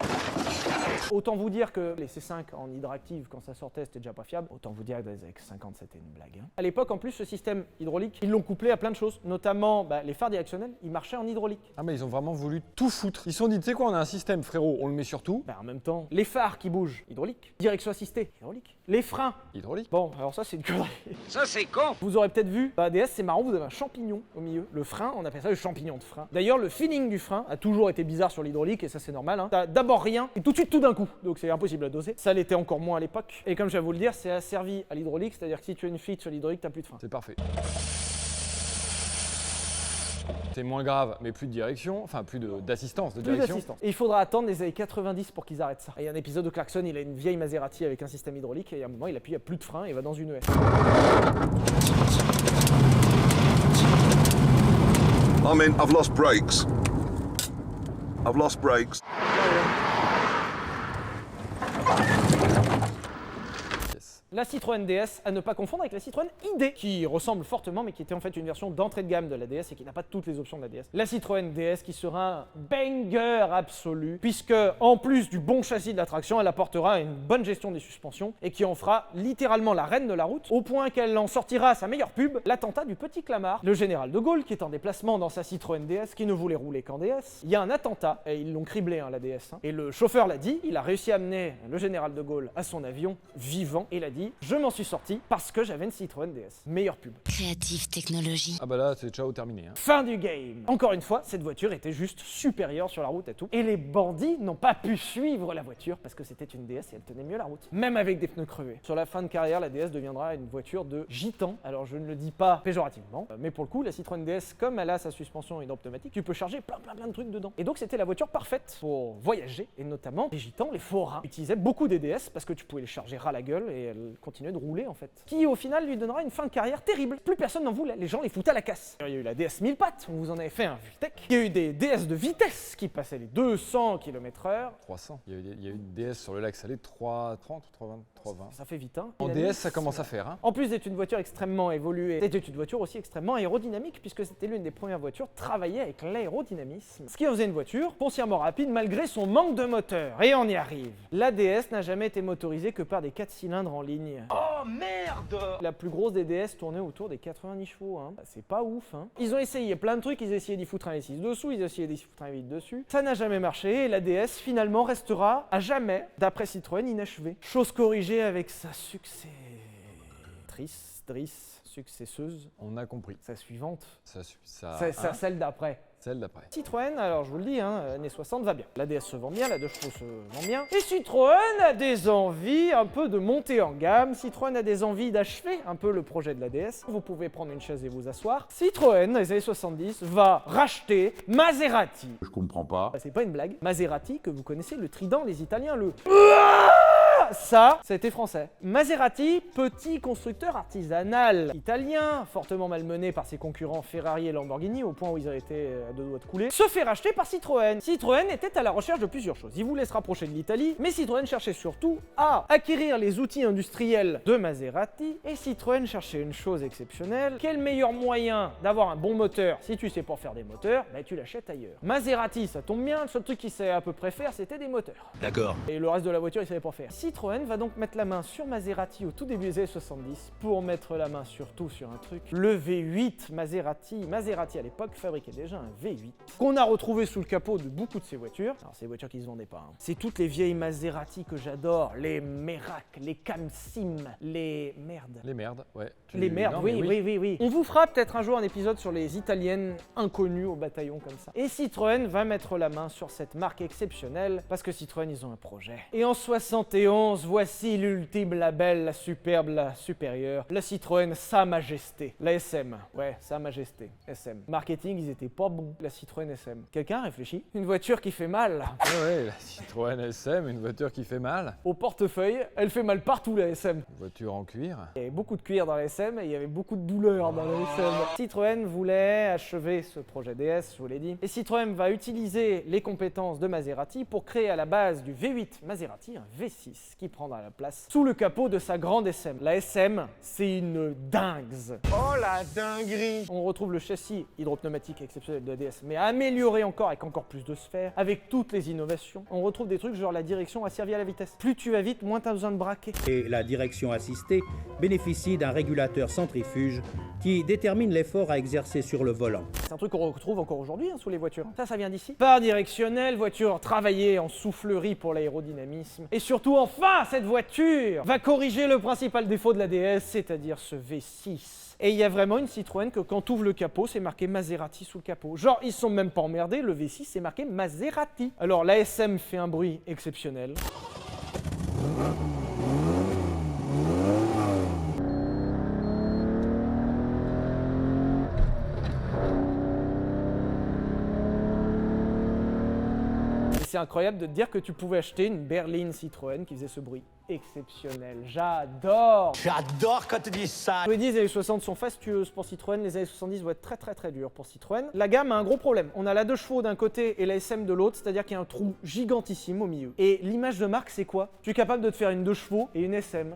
Autant vous dire que les C5 en hydractive, quand ça sortait, c'était déjà pas fiable. Autant vous dire que dans les années 50, c'était une blague, hein. À l'époque, en plus, ce système hydraulique, ils l'ont couplé à plein de choses, notamment les phares directionnels, ils marchaient en hydraulique. Ah mais ils ont vraiment voulu tout foutre. Ils se sont dit, tu sais quoi, on a un système, frérot, on le met sur tout. En même temps, les phares qui bougent, hydraulique. Direction assistée, hydraulique. Les freins. Hydraulique. Bon, alors ça, c'est une connerie. Ça c'est con. Vous aurez peut-être vu, dans la DS, c'est marrant, vous avez un champignon au milieu. Le frein, on appelle ça le champignon de frein. D'ailleurs, le feeling du frein a toujours été bizarre sur l'hydraulique, et ça, c'est normal, hein. T'as d'abord rien, et tout de suite, tout d'un coup. Donc, c'est impossible à doser. Ça l'était encore moins à l'époque. Et comme je vais vous le dire, c'est asservi à l'hydraulique, c'est-à-dire que si tu as une fuite sur l'hydraulique, t'as plus de frein. C'est parfait. C'est moins grave, mais plus de direction, enfin plus d'assistance, de Plus direction. d'assistance. Et il faudra attendre les années 90 pour qu'ils arrêtent ça. Et il y a un épisode où Clarkson, il a une vieille Maserati avec un système hydraulique, et à un moment, il appuie à plus de frein et va dans une ES. I mean, I've lost brakes. I've lost brakes. Yes. La Citroën DS, à ne pas confondre avec la Citroën ID, qui ressemble fortement, mais qui était en fait une version d'entrée de gamme de la DS et qui n'a pas toutes les options de la DS. La Citroën DS qui sera un banger absolu, puisque en plus du bon châssis de la traction, elle apportera une bonne gestion des suspensions et qui en fera littéralement la reine de la route, au point qu'elle en sortira sa meilleure pub, l'attentat du petit Clamart, le général de Gaulle qui est en déplacement dans sa Citroën DS, qui ne voulait rouler qu'en DS. Il y a un attentat, et ils l'ont criblé, hein, la DS, hein. Et le chauffeur l'a dit, il a réussi à amener le général de Gaulle à son avion, vivant, et il a dit « Je m'en suis sorti parce que j'avais une Citroën DS. » Meilleure pub. Créative technologie. Ah bah là, c'est ciao terminé. Hein. Fin du game. Encore une fois, cette voiture était juste supérieure sur la route à tout. Et les bandits n'ont pas pu suivre la voiture parce que c'était une DS et elle tenait mieux la route. Même avec des pneus crevés. Sur la fin de carrière, la DS deviendra une voiture de gitan. Alors je ne le dis pas péjorativement, mais pour le coup, la Citroën DS, comme elle a sa suspension hydropneumatique, tu peux charger plein de trucs dedans. Et donc c'était la voiture parfaite pour voyager. Et notamment, les gitans, les forains, utilisaient beaucoup des DS parce que tu pouvais les charger ras la gueule et elles continuaient de rouler en fait. Qui au final lui donnera une fin de carrière terrible. Plus personne n'en voulait. Les gens les foutaient à la casse. Il y a eu la DS 1000 pattes, on vous en avait fait un VTEC. Il y a eu des DS de vitesse qui passaient les 200 km/h. 300. Il y a eu une DS sur le lac Salé, 330 ou 320, 320. Ça fait vite, hein. En Et la DS, DS, ça commence à faire. Hein. En plus d'être une voiture extrêmement évoluée, c'était une voiture aussi extrêmement aérodynamique puisque c'était l'une des premières voitures travaillées avec l'aérodynamisme. Ce qui en faisait une voiture foncièrement rapide malgré son manque de moteur. Et on y arrive. La DS n'a jamais été motorisée que par des 4 cylindres en ligne. Oh merde. La plus grosse des DS tournait autour des 90 chevaux, hein. C'est pas ouf, hein. Ils ont essayé plein de trucs, ils ont essayé d'y foutre un V6 dessous, ils ont essayé d'y foutre un V8 dessus. Ça n'a jamais marché et la DS finalement restera à jamais, d'après Citroën, inachevée. Chose corrigée avec sa successeuse, On a compris. sa suivante, Ça, celle d'après. celle d'après. Citroën, alors je vous le dis, hein, années 60 va bien. La DS se vend bien, la 2 chevaux se vend bien. Et Citroën a des envies un peu de monter en gamme. Citroën a des envies d'achever un peu le projet de la DS. Vous pouvez prendre une chaise et vous asseoir. Citroën, dans les années 70, va racheter Maserati. Je comprends pas. C'est pas une blague. Maserati, que vous connaissez, le trident, les Italiens, le... Ça, c'était français. Maserati, petit constructeur artisanal italien, fortement malmené par ses concurrents Ferrari et Lamborghini, au point où ils ont été à 2 doigts de couler, se fait racheter par Citroën. Citroën était à la recherche de plusieurs choses. Il voulait se rapprocher de l'Italie, mais Citroën cherchait surtout à acquérir les outils industriels de Maserati, et Citroën cherchait une chose exceptionnelle. Quel meilleur moyen d'avoir un bon moteur si tu sais pas faire des moteurs? Bah tu l'achètes ailleurs. Maserati, ça tombe bien, le seul truc qu'il savait à peu près faire, c'était des moteurs. D'accord. Et le reste de la voiture, il savait pas faire. Citroën va donc mettre la main sur Maserati au tout début des années 70 pour mettre la main surtout sur un truc, le V8 Maserati. Maserati à l'époque fabriquait déjà un V8 qu'on a retrouvé sous le capot de beaucoup de ces voitures. Alors c'est des voitures qui se vendaient pas, hein. C'est toutes les vieilles Maserati que j'adore, les Merak, les Camsim, les merdes. Les merdes, ouais. Les merdes, Non, oui, mais oui. On vous fera peut-être un jour un épisode sur les italiennes inconnues au bataillon comme ça. Et Citroën va mettre la main sur cette marque exceptionnelle parce que Citroën, ils ont un projet. Et en 71, élégance, voici l'ultime, la belle, la superbe, la supérieure, la Citroën Sa Majesté, la SM. Ouais, Sa Majesté, SM. Marketing, ils étaient pas bons, la Citroën SM. Quelqu'un réfléchit? Une voiture qui fait mal. Ouais, la Citroën SM, une voiture qui fait mal. Au portefeuille, elle fait mal partout, la SM. Une voiture en cuir. Il y avait beaucoup de cuir dans la SM et il y avait beaucoup de douleur dans la SM. Citroën voulait achever ce projet DS, je vous l'ai dit. Et Citroën va utiliser les compétences de Maserati pour créer à la base du V8 Maserati un V6 qui prendra la place sous le capot de sa grande SM. La SM, c'est une dingue. Oh la dinguerie! On retrouve le châssis hydropneumatique exceptionnel de la DS, mais amélioré encore avec encore plus de sphères, avec toutes les innovations. On retrouve des trucs genre la direction asservie à la vitesse. Plus tu vas vite, moins tu as besoin de braquer. Et la direction assistée bénéficie d'un régulateur centrifuge qui détermine l'effort à exercer sur le volant. C'est un truc qu'on retrouve encore aujourd'hui sous les voitures. Ça vient d'ici. Par directionnel, voiture travaillée en soufflerie pour l'aérodynamisme. Et surtout, enfin, cette voiture va corriger le principal défaut de la DS, c'est-à-dire ce V6. Et il y a vraiment une Citroën que quand tu ouvres le capot, c'est marqué Maserati sous le capot. Genre, ils sont même pas emmerdés, le V6 c'est marqué Maserati. Alors la SM fait un bruit exceptionnel. C'est incroyable de te dire que tu pouvais acheter une berline Citroën qui faisait ce bruit exceptionnel. J'adore! J'adore quand tu dis ça! Je vous l'ai dit, les années 60 sont fastueuses pour Citroën, les années 70 vont être très dures pour Citroën. La gamme a un gros problème. On a la 2 chevaux d'un côté et la SM de l'autre, c'est-à-dire qu'il y a un trou gigantissime au milieu. Et l'image de marque, c'est quoi? Tu es capable de te faire une 2 chevaux et une SM.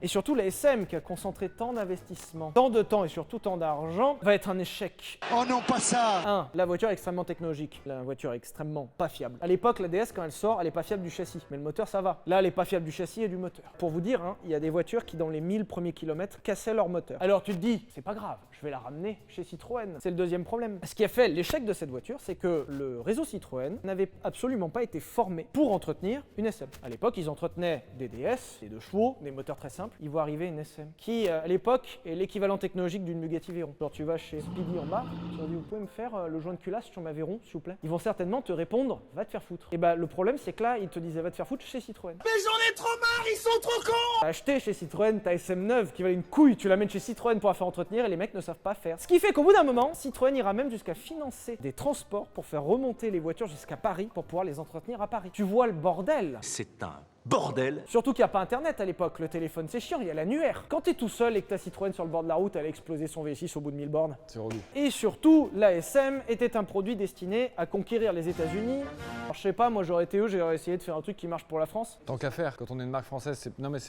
Et surtout, la SM qui a concentré tant d'investissements, tant de temps et surtout tant d'argent, va être un échec. Oh non, pas ça! 1. La voiture est extrêmement technologique. La voiture est extrêmement pas fiable. À l'époque, la DS, quand elle sort, elle est pas fiable du châssis. Mais le moteur, ça va. Là, elle est pas fiable du châssis et du moteur. Pour vous dire, il y a des voitures qui, dans les 1000 premiers kilomètres, cassaient leur moteur. Alors tu te dis, c'est pas grave, je vais la ramener chez Citroën. C'est le deuxième problème. Ce qui a fait l'échec de cette voiture, c'est que le réseau Citroën n'avait absolument pas été formé pour entretenir une SM. À l'époque, ils entretenaient des DS, des 2 chevaux, des moteurs très simples. Ils voient arriver une SM qui, à l'époque, est l'équivalent technologique d'une Bugatti Veyron. Genre, tu vas chez Speedy en bas, tu leur dis, vous pouvez me faire le joint de culasse sur ma Veyron, s'il vous plaît? Ils vont certainement te répondre, va te faire foutre. Et bah, le problème, c'est que là, ils te disaient, va te faire foutre chez Citroën. Mais j'en ai trop marre, ils sont trop cons! T'as acheté chez Citroën ta SM neuve qui valait une couille, tu l'amènes chez Citroën pour la faire entretenir et les mecs ne savent pas faire. Ce qui fait qu'au bout d'un moment, Citroën ira même jusqu'à financer des transports pour faire remonter les voitures jusqu'à Paris pour pouvoir les entretenir à Paris. Tu vois le bordel? C'est un bordel! Surtout qu'il n'y a pas internet à l'époque, le téléphone c'est chiant, il y a l'annuaire. Quand t'es tout seul et que ta Citroën sur le bord de la route, elle a explosé son V6 au bout de 1000 bornes. C'est relou. Et surtout, la SM était un produit destiné à conquérir les États-Unis. Alors je sais pas, moi j'aurais été eux, j'aurais essayé de faire un truc qui marche pour la France. Tant qu'à faire, quand on est une marque française, c'est. Non mais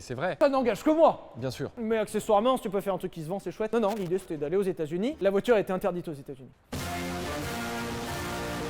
c'est vrai. Ça n'engage que moi! Bien sûr. Mais accessoirement, si tu peux faire un truc qui se vend, c'est chouette. Non, l'idée c'était d'aller aux États-Unis. La voiture était interdite aux États-Unis.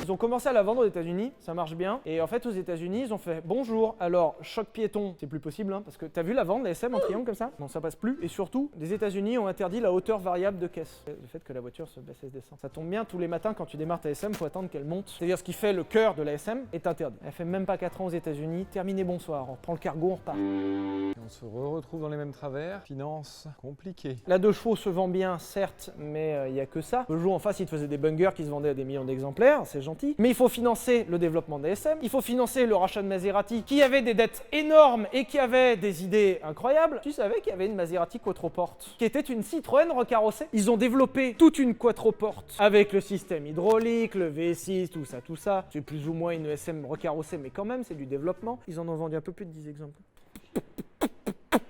Ils ont commencé à la vendre aux États-Unis, ça marche bien. Et en fait, aux États-Unis, ils ont fait bonjour. Alors, choc piéton, c'est plus possible, parce que t'as vu la vente, la SM en triangle comme ça? Non, ça passe plus. Et surtout, les États-Unis ont interdit la hauteur variable de caisse. Le fait que la voiture se baisse et se descend. Ça tombe bien, tous les matins, quand tu démarres ta SM, faut attendre qu'elle monte. C'est-à-dire, ce qui fait le cœur de la SM est interdit. Elle fait même pas 4 ans aux États-Unis. Terminé, bonsoir. On reprend le cargo, on repart. Et on se retrouve dans les mêmes travers. Finance compliquée. La 2 chevaux se vend bien, certes, mais il y a que ça. Peugeot en face, il te faisait des bungers qui se vendaient à des millions d'exemplaires, c'est gentil. Mais il faut financer le développement des SM, il faut financer le rachat de Maserati, qui avait des dettes énormes et qui avait des idées incroyables. Tu savais qu'il y avait une Maserati quattroporte, qui était une Citroën recarrossée. Ils ont développé toute une quattroporte, avec le système hydraulique, le V6, tout ça. C'est plus ou moins une SM recarrossée, mais quand même, c'est du développement. Ils en ont vendu un peu plus de 10 exemples.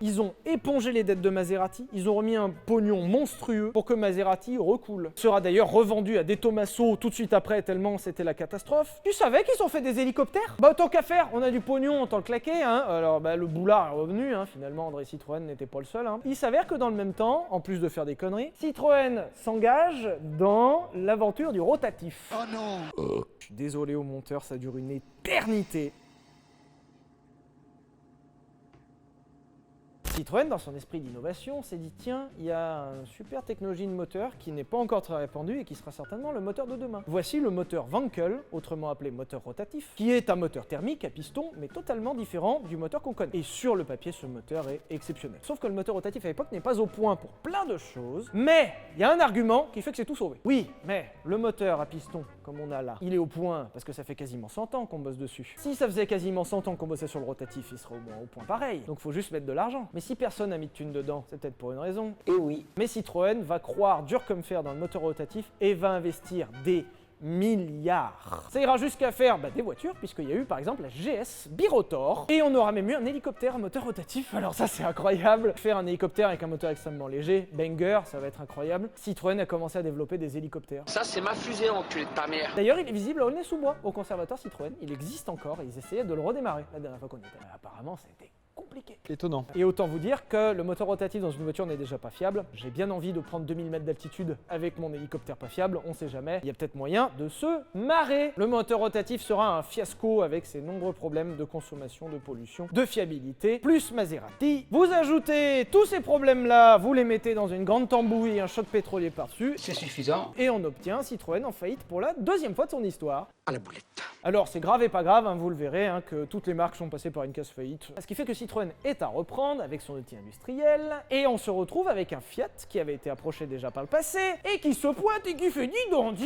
Ils ont épongé les dettes de Maserati, ils ont remis un pognon monstrueux pour que Maserati recoule. Sera d'ailleurs revendu à De Tomaso tout de suite après, tellement c'était la catastrophe. Tu savais qu'ils ont fait des hélicoptères? Bah autant qu'à faire, on a du pognon, autant le claquer, hein. Alors bah le boulard est revenu, hein. Finalement André Citroën n'était pas le seul, hein. Il s'avère que dans le même temps, en plus de faire des conneries, Citroën s'engage dans l'aventure du rotatif. Oh non! Je suis désolé au monteur, ça dure une éternité. Citroën, dans son esprit d'innovation, s'est dit tiens, il y a une super technologie de moteur qui n'est pas encore très répandue et qui sera certainement le moteur de demain. Voici le moteur Wankel, autrement appelé moteur rotatif, qui est un moteur thermique à piston, mais totalement différent du moteur qu'on connaît. Et sur le papier, ce moteur est exceptionnel. Sauf que le moteur rotatif à l'époque n'est pas au point pour plein de choses, mais il y a un argument qui fait que c'est tout sauvé. Oui, mais le moteur à piston, comme on a là, il est au point parce que ça fait quasiment 100 ans qu'on bosse dessus. Si ça faisait quasiment 100 ans qu'on bossait sur le rotatif, il serait au moins au point pareil. Donc faut juste mettre de l'argent. Mais si personne n'a mis de thune dedans, c'est peut-être pour une raison. Et oui. Mais Citroën va croire dur comme fer dans le moteur rotatif et va investir des milliards. Ça ira jusqu'à faire des voitures, puisqu'il y a eu par exemple la GS Birotor, et on aura même eu un hélicoptère à moteur rotatif. Alors ça c'est incroyable. Faire un hélicoptère avec un moteur extrêmement léger, banger, ça va être incroyable. Citroën a commencé à développer des hélicoptères. Ça c'est ma fusée, enculé de ta mère. D'ailleurs il est visible à Aulnay-sous-Bois, au conservatoire Citroën. Il existe encore et ils essayaient de le redémarrer la dernière fois qu'on y était. Apparemment c'était compliqué. Étonnant. Et autant vous dire que le moteur rotatif dans une voiture n'est déjà pas fiable. J'ai bien envie de prendre 2000 mètres d'altitude avec mon hélicoptère pas fiable, on sait jamais. Il y a peut-être moyen de se marrer. Le moteur rotatif sera un fiasco avec ses nombreux problèmes de consommation, de pollution, de fiabilité, plus Maserati. Vous ajoutez tous ces problèmes-là, vous les mettez dans une grande tambouille et un choc pétrolier par-dessus. C'est suffisant. Et on obtient Citroën en faillite pour la deuxième fois de son histoire. À la boulette. Alors c'est grave et pas grave, vous le verrez, que toutes les marques sont passées par une case faillite. Ce qui fait que Citroën est à reprendre avec son outil industriel, et on se retrouve avec un Fiat qui avait été approché déjà par le passé, et qui se pointe et qui fait dis donc,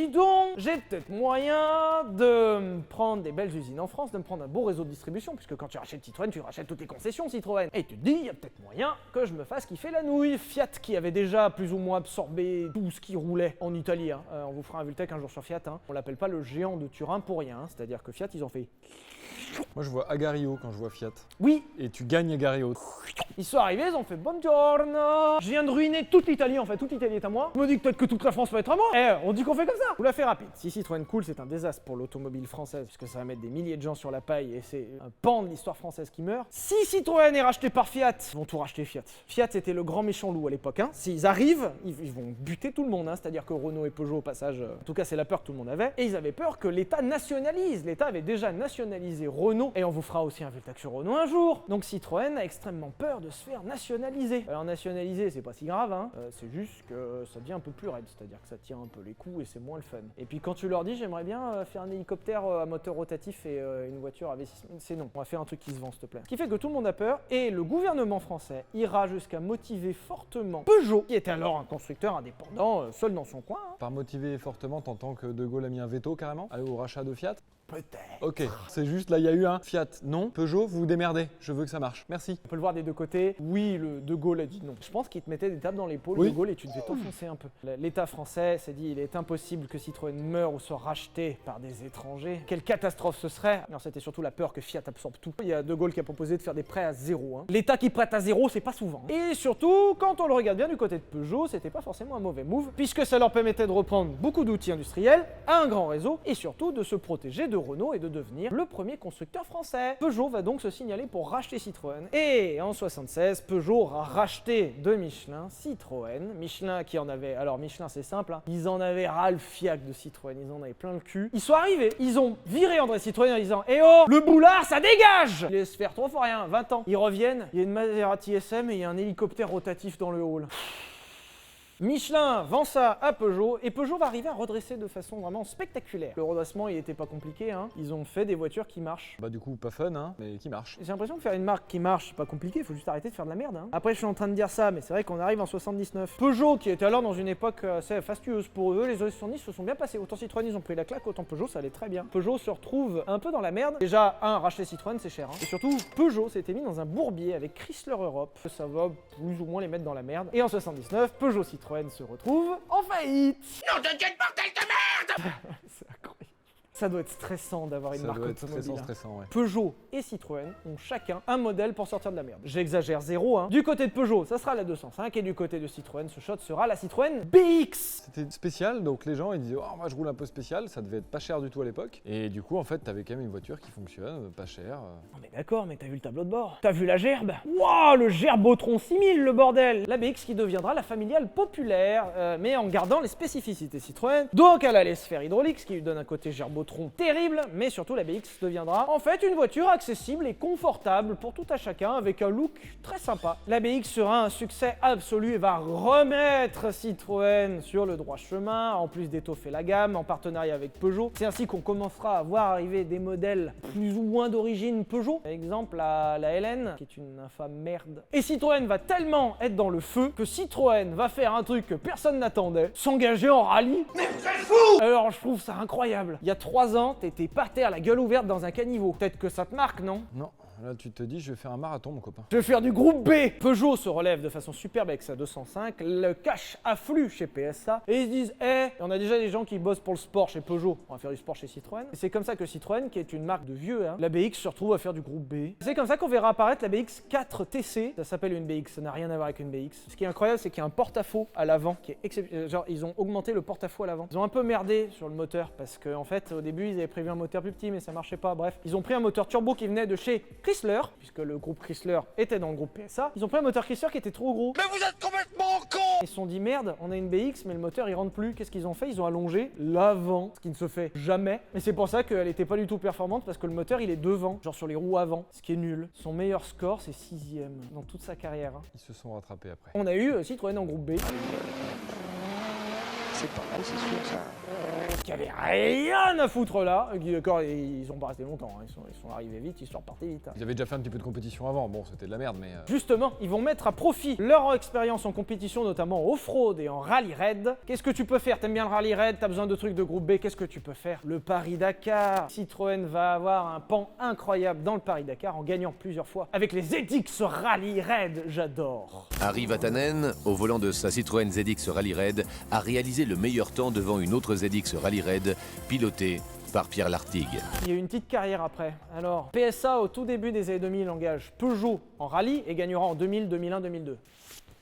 j'ai peut-être moyen de prendre des belles usines en France, de me prendre un beau réseau de distribution, puisque quand tu rachètes Citroën, tu rachètes toutes les concessions Citroën. Et tu te dis, il y a peut-être moyen que je me fasse kiffer la nouille. Fiat qui avait déjà plus ou moins absorbé tout ce qui roulait en Italie. On vous fera un Vultec un jour sur Fiat. On l'appelle pas le géant de Turin pour rien, c'est-à-dire que Fiat, ils ont fait... Moi je vois Agario quand je vois Fiat. Oui, Et tu gagnes Agario. ils sont arrivés, ils ont fait buongiorno. Je viens de ruiner toute l'Italie en fait, toute l'Italie est à moi. Je me dis que peut-être que toute la France va être à moi. On dit qu'on fait comme ça. Vous la fait rapide. Si Citroën coule, c'est un désastre pour l'automobile française, puisque ça va mettre des milliers de gens sur la paille et c'est un pan de l'histoire française qui meurt. Si Citroën est racheté par Fiat, ils vont tout racheter Fiat. Fiat c'était le grand méchant loup à l'époque. S'ils arrivent, ils vont buter tout le monde. C'est-à-dire que Renault et Peugeot au passage, en tout cas c'est la peur que tout le monde avait. Et ils avaient peur que l'État nationalise. L'État avait déjà nationalisé Renault, et on vous fera aussi un Vultec sur Renault un jour. Donc Citroën a extrêmement peur de se faire nationaliser. Alors nationaliser, c'est pas si grave, c'est juste que ça devient un peu plus raide, c'est-à-dire que ça tient un peu les coups et c'est moins le fun. Et puis quand tu leur dis j'aimerais bien faire un hélicoptère à moteur rotatif et une voiture à V6, c'est non, on va faire un truc qui se vend s'il te plaît. Ce qui fait que tout le monde a peur, et le gouvernement français ira jusqu'à motiver fortement Peugeot, qui était alors un constructeur indépendant, seul dans son coin. Par motiver fortement, t'entends que De Gaulle a mis un veto carrément au rachat de Fiat? Peut-être. Ok, c'est juste là, il y a eu un Fiat. Non, Peugeot, vous vous démerdez. Je veux que ça marche. Merci. On peut le voir des deux côtés. Oui, le De Gaulle a dit non. Je pense qu'il te mettait des tapes dans l'épaule, Oui. De Gaulle, et tu devais t'enfoncer un peu. L'État français s'est dit il est impossible que Citroën meure ou soit racheté par des étrangers. Quelle catastrophe ce serait. Alors c'était surtout la peur que Fiat absorbe tout. Il y a De Gaulle qui a proposé de faire des prêts à zéro. L'État qui prête à zéro, c'est pas souvent. Et surtout, quand on le regarde bien du côté de Peugeot, c'était pas forcément un mauvais move, puisque ça leur permettait de reprendre beaucoup d'outils industriels, un grand réseau, et surtout de se protéger de Renault et de devenir le premier constructeur français. Peugeot va donc se signaler pour racheter Citroën. Et en 76, Peugeot aura racheté de Michelin Citroën. Michelin qui en avait... Alors Michelin c'est simple, ils en avaient ras le fiac de Citroën, ils en avaient plein le cul. Ils sont arrivés, ils ont viré André Citroën en disant eh oh, le boulard ça dégage. Ils laissent faire trop pour rien, 20 ans. Ils reviennent, il y a une Maserati SM et il y a un hélicoptère rotatif dans le hall. Michelin vend ça à Peugeot, et Peugeot va arriver à redresser de façon vraiment spectaculaire. Le redressement, il était pas compliqué, Ils ont fait des voitures qui marchent. Bah du coup, pas fun, mais qui marche. J'ai l'impression que faire une marque qui marche, c'est pas compliqué, il faut juste arrêter de faire de la merde, Après, je suis en train de dire ça, mais c'est vrai qu'on arrive en 79. Peugeot, qui était alors dans une époque assez fastueuse pour eux, les années 70 se sont bien passés. Autant Citroën, ils ont pris la claque, autant Peugeot, ça allait très bien. Peugeot se retrouve un peu dans la merde. Déjà, racheter Citroën, c'est cher, Et surtout, Peugeot s'était mis dans un bourbier avec Chrysler Europe. Ça va plus ou moins les mettre dans la merde. Et en 79, Peugeot Citroën se retrouve en faillite. Non, de quel bordel de merde. C'est incroyable. Ça doit être stressant d'avoir une Ça marque doit être automobile. stressant, ouais. Peugeot et Citroën ont chacun un modèle pour sortir de la merde. J'exagère zéro, Du côté de Peugeot, ça sera la 205, et du côté de Citroën, ce shot sera la Citroën BX. C'était spécial, donc les gens ils disaient oh moi je roule un peu spécial, ça devait être pas cher du tout à l'époque. Et du coup en fait t'avais quand même une voiture qui fonctionne, pas cher. Non mais d'accord, mais t'as vu le tableau de bord? T'as vu la gerbe? Waouh, le Gerbotron 6000, le bordel! La BX qui deviendra la familiale populaire, mais en gardant les spécificités Citroën. Donc elle a les sphères hydrauliques, ce qui lui donne un côté Gerbotron tronc terrible, mais surtout la BX deviendra en fait une voiture accessible et confortable pour tout à chacun avec un look très sympa. La BX sera un succès absolu et va remettre Citroën sur le droit chemin, en plus d'étoffer la gamme en partenariat avec Peugeot. C'est ainsi qu'on commencera à voir arriver des modèles plus ou moins d'origine Peugeot, par exemple la LN, qui est une infâme merde. Et Citroën va tellement être dans le feu que Citroën va faire un truc que personne n'attendait, s'engager en rallye. Mais c'est fou! Alors je trouve ça incroyable. Il y a 3 ans, t'étais par terre la gueule ouverte dans un caniveau. Peut-être que ça te marque, non? Non, là tu te dis je vais faire un marathon mon copain. Je vais faire du groupe B. Peugeot se relève de façon superbe avec sa 205, le cash afflue chez PSA et ils se disent on a déjà des gens qui bossent pour le sport chez Peugeot, on va faire du sport chez Citroën. Et c'est comme ça que Citroën, qui est une marque de vieux, la BX se retrouve à faire du groupe B. C'est comme ça qu'on verra apparaître la BX 4 TC. Ça s'appelle une BX, ça n'a rien à voir avec une BX. Ce qui est incroyable, c'est qu'il y a un porte-à-faux à l'avant qui est exceptionnel. Genre ils ont augmenté le porte-à-faux à l'avant. Ils ont un peu merdé sur le moteur parce qu'en fait au début ils avaient prévu un moteur plus petit mais ça marchait pas. Bref, ils ont pris un moteur turbo qui venait de chez Chrysler, puisque le groupe Chrysler était dans le groupe PSA. Ils ont pris un moteur Chrysler qui était trop gros. Mais vous êtes complètement con! Ils se sont dit merde, on a une BX mais le moteur il rentre plus. Qu'est-ce qu'ils ont fait? Ils ont allongé l'avant, ce qui ne se fait jamais. Et c'est pour ça qu'elle était pas du tout performante parce que le moteur il est devant, genre sur les roues avant, ce qui est nul. Son meilleur score c'est 6ème dans toute sa carrière. Ils se sont rattrapés après. On a eu Citroën en groupe B. C'est pas mal, c'est sûr, ça. Qui avait rien à foutre là. D'accord, ils ont pas resté longtemps, ils sont arrivés vite, ils sont repartis vite. Ils avaient déjà fait un petit peu de compétition avant, bon c'était de la merde mais... Justement, ils vont mettre à profit leur expérience en compétition, notamment en off-road et en rallye raid. Qu'est-ce que tu peux faire? T'aimes bien le rallye raid, t'as besoin de trucs de groupe B, qu'est-ce que tu peux faire? Le Paris-Dakar. Citroën va avoir un pan incroyable dans le Paris-Dakar en gagnant plusieurs fois avec les ZX Rally Raid, j'adore. Harry Vatanen, au volant de sa Citroën ZX Rally Raid, a réalisé le meilleur temps devant une autre ZX Rally Raid, pilotée par Pierre Lartigue. Il y a eu une petite carrière après. Alors, PSA au tout début des années 2000 engage Peugeot en rallye et gagnera en 2000, 2001, 2002.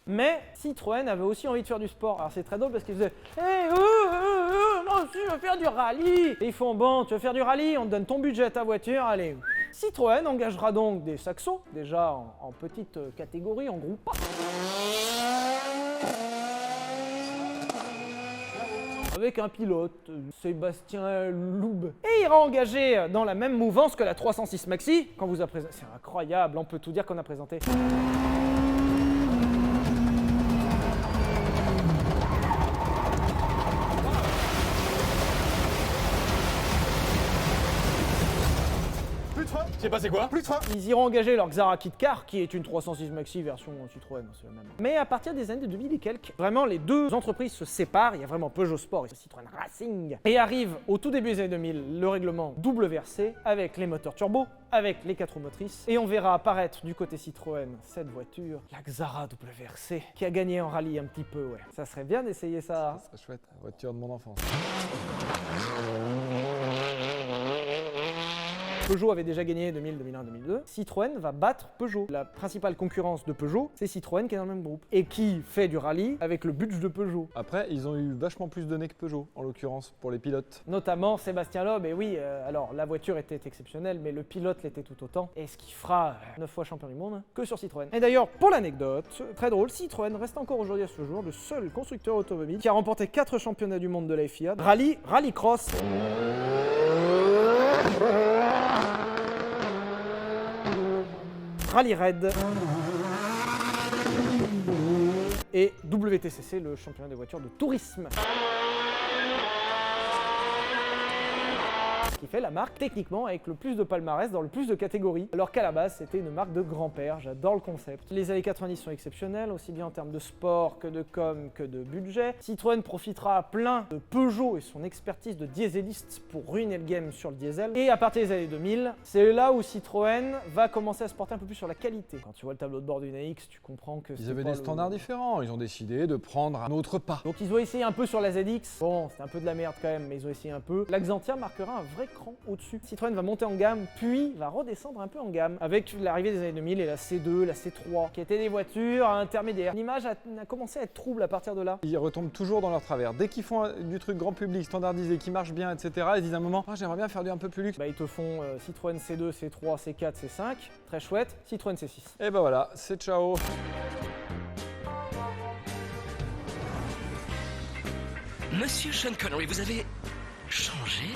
Mais Citroën avait aussi envie de faire du sport. Alors c'est très drôle parce qu'ils faisaient moi aussi je veux faire du rallye. Et ils font bon, tu veux faire du rallye, on te donne ton budget à ta voiture, allez. Citroën engagera donc des saxos, déjà en petite catégorie, en groupe. Avec un pilote, Sébastien Loub. Et il ira engager dans la même mouvance que la 306 Maxi, quand vous a présenté. C'est incroyable, on peut tout dire qu'on a présenté. C'est passé quoi? Plus de frein! Ils iront engager leur Xara Kit Car, qui est une 306 Maxi version Citroën, c'est la même. Mais à partir des années 2000 et quelques, vraiment les deux entreprises se séparent, il y a vraiment Peugeot Sport et Citroën Racing. Et arrive au tout début des années 2000 le règlement WRC avec les moteurs turbo, avec les 4 roues motrices. Et on verra apparaître du côté Citroën cette voiture, la Xara WRC, qui a gagné en rallye un petit peu, ouais. Ça serait bien d'essayer ça. C'est chouette, la voiture de mon enfance. Peugeot avait déjà gagné 2000, 2001, 2002. Citroën va battre Peugeot. La principale concurrence de Peugeot, c'est Citroën qui est dans le même groupe. Et qui fait du rallye avec le budget de Peugeot. Après, ils ont eu vachement plus de nez que Peugeot, en l'occurrence, pour les pilotes. Notamment Sébastien Loeb, et oui, alors la voiture était exceptionnelle, mais le pilote l'était tout autant. Et ce qui fera 9 fois champion du monde, que sur Citroën. Et d'ailleurs, pour l'anecdote, très drôle, Citroën reste encore aujourd'hui à ce jour le seul constructeur automobile qui a remporté 4 championnats du monde de la FIA. Rallye, rallycross. Rally Raid et WTCC, le championnat des voitures de tourisme. Qui fait la marque techniquement avec le plus de palmarès dans le plus de catégories, alors qu'à la base c'était une marque de grand-père. J'adore le concept. Les années 90 sont exceptionnelles, aussi bien en termes de sport que de com que de budget. Citroën profitera à plein de Peugeot et son expertise de dieseliste pour ruiner le game sur le diesel. Et à partir des années 2000, c'est là où Citroën va commencer à se porter un peu plus sur la qualité. Quand tu vois le tableau de bord d'une AX, tu comprends que ils avaient des standards différents, ils ont décidé de prendre un autre pas. Donc ils ont essayé un peu sur la ZX. Bon, c'était un peu de la merde quand même, mais ils ont essayé un peu. La Xantia marquera un vrai cran au-dessus. Citroën va monter en gamme, puis va redescendre un peu en gamme avec l'arrivée des années 2000 et la C2, la C3, qui étaient des voitures intermédiaires. L'image a commencé à être trouble à partir de là. Ils retombent toujours dans leur travers. Dès qu'ils font du truc grand public, standardisé, qui marche bien, etc., ils disent à un moment, j'aimerais bien faire du un peu plus luxe. Bah ils te font Citroën C2, C3, C4, C5, très chouette, Citroën C6. Et bah voilà, c'est ciao. Monsieur Sean Connery, vous avez changé?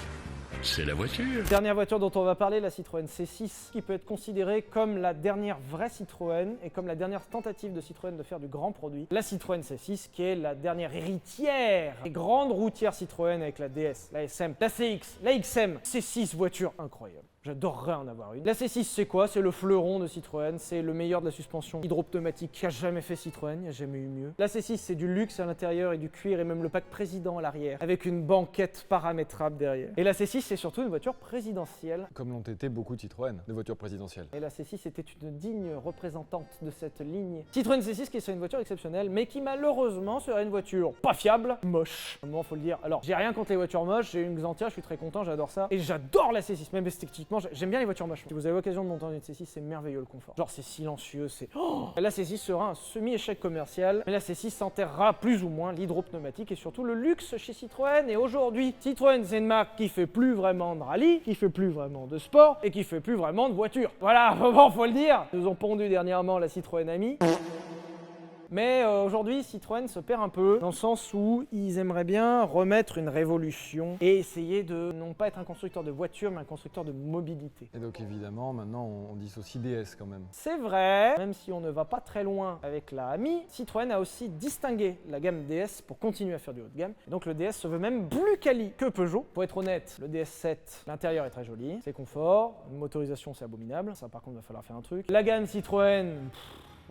c'est la voiture. Dernière voiture dont on va parler, la Citroën C6, qui peut être considérée comme la dernière vraie Citroën et comme la dernière tentative de Citroën de faire du grand produit. La Citroën C6 qui est la dernière héritière des grandes routières Citroën avec la DS, la SM, la CX, la XM. C6 voiture incroyable. J'adorerais en avoir une. La C6 c'est quoi? C'est le fleuron de Citroën, c'est le meilleur de la suspension hydropneumatique qu'a jamais fait Citroën, il n'y a jamais eu mieux. La C6 c'est du luxe à l'intérieur et du cuir et même le pack président à l'arrière, avec une banquette paramétrable derrière. Et la C6 c'est surtout une voiture présidentielle. Comme l'ont été beaucoup de Citroën, de voitures présidentielles. Et la C6 était une digne représentante de cette ligne. Citroën C6 qui est une voiture exceptionnelle, mais qui malheureusement serait une voiture pas fiable, moche. Vraiment faut le dire. Alors j'ai rien contre les voitures moches, j'ai une Xantia, je suis très content, j'adore ça. Et j'adore la C6, même esthétiquement. J'aime bien les voitures moches. Si vous avez l'occasion de monter dans une C6, c'est merveilleux le confort. Genre c'est silencieux, c'est... Oh, la C6 sera un semi-échec commercial, mais la C6 enterrera plus ou moins l'hydropneumatique et surtout le luxe chez Citroën. Et aujourd'hui, Citroën c'est une marque qui fait plus vraiment de rallye, qui fait plus vraiment de sport et qui fait plus vraiment de voiture. Voilà, bon, faut le dire. Ils nous ont pondu dernièrement la Citroën Ami. Mais aujourd'hui, Citroën se perd un peu, dans le sens où ils aimeraient bien remettre une révolution et essayer de non pas être un constructeur de voitures, mais un constructeur de mobilité. Et donc évidemment, maintenant on dissocie DS quand même. C'est vrai, même si on ne va pas très loin avec la Ami, Citroën a aussi distingué la gamme DS pour continuer à faire du haut de gamme. Et donc le DS se veut même plus quali que Peugeot. Pour être honnête, le DS7, l'intérieur est très joli, c'est confort, une motorisation c'est abominable, ça par contre va falloir faire un truc. La gamme Citroën...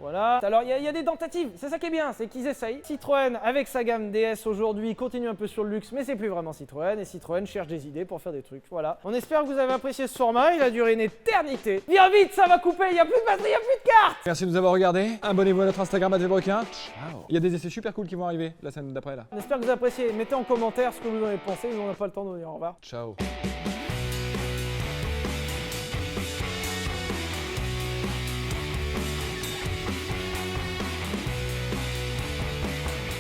Voilà. Alors il y a des tentatives, c'est ça qui est bien, c'est qu'ils essayent. Citroën avec sa gamme DS aujourd'hui continue un peu sur le luxe, mais c'est plus vraiment Citroën et Citroën cherche des idées pour faire des trucs. Voilà. On espère que vous avez apprécié ce format, il a duré une éternité. Viens vite, ça va couper, il n'y a plus de batterie, il n'y a plus de carte. Merci de nous avoir regardés. Abonnez-vous à notre Instagram @Velbrequin. Ciao. Il y a des essais super cool qui vont arriver la semaine d'après là. On espère que vous appréciez. Mettez en commentaire ce que vous en avez pensé, on n'a pas le temps de vous dire au revoir. Ciao.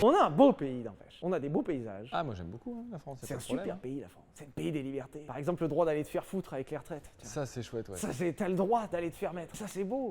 On a un beau pays n'empêche. On a des beaux paysages. Ah moi j'aime beaucoup hein, la France. C'est pas un de problème, super hein. pays la France. C'est le pays des libertés. Par exemple le droit d'aller te faire foutre avec les retraites. Tiens. Ça c'est chouette ouais. Ça c'est t'as le droit d'aller te faire mettre. Ça c'est beau.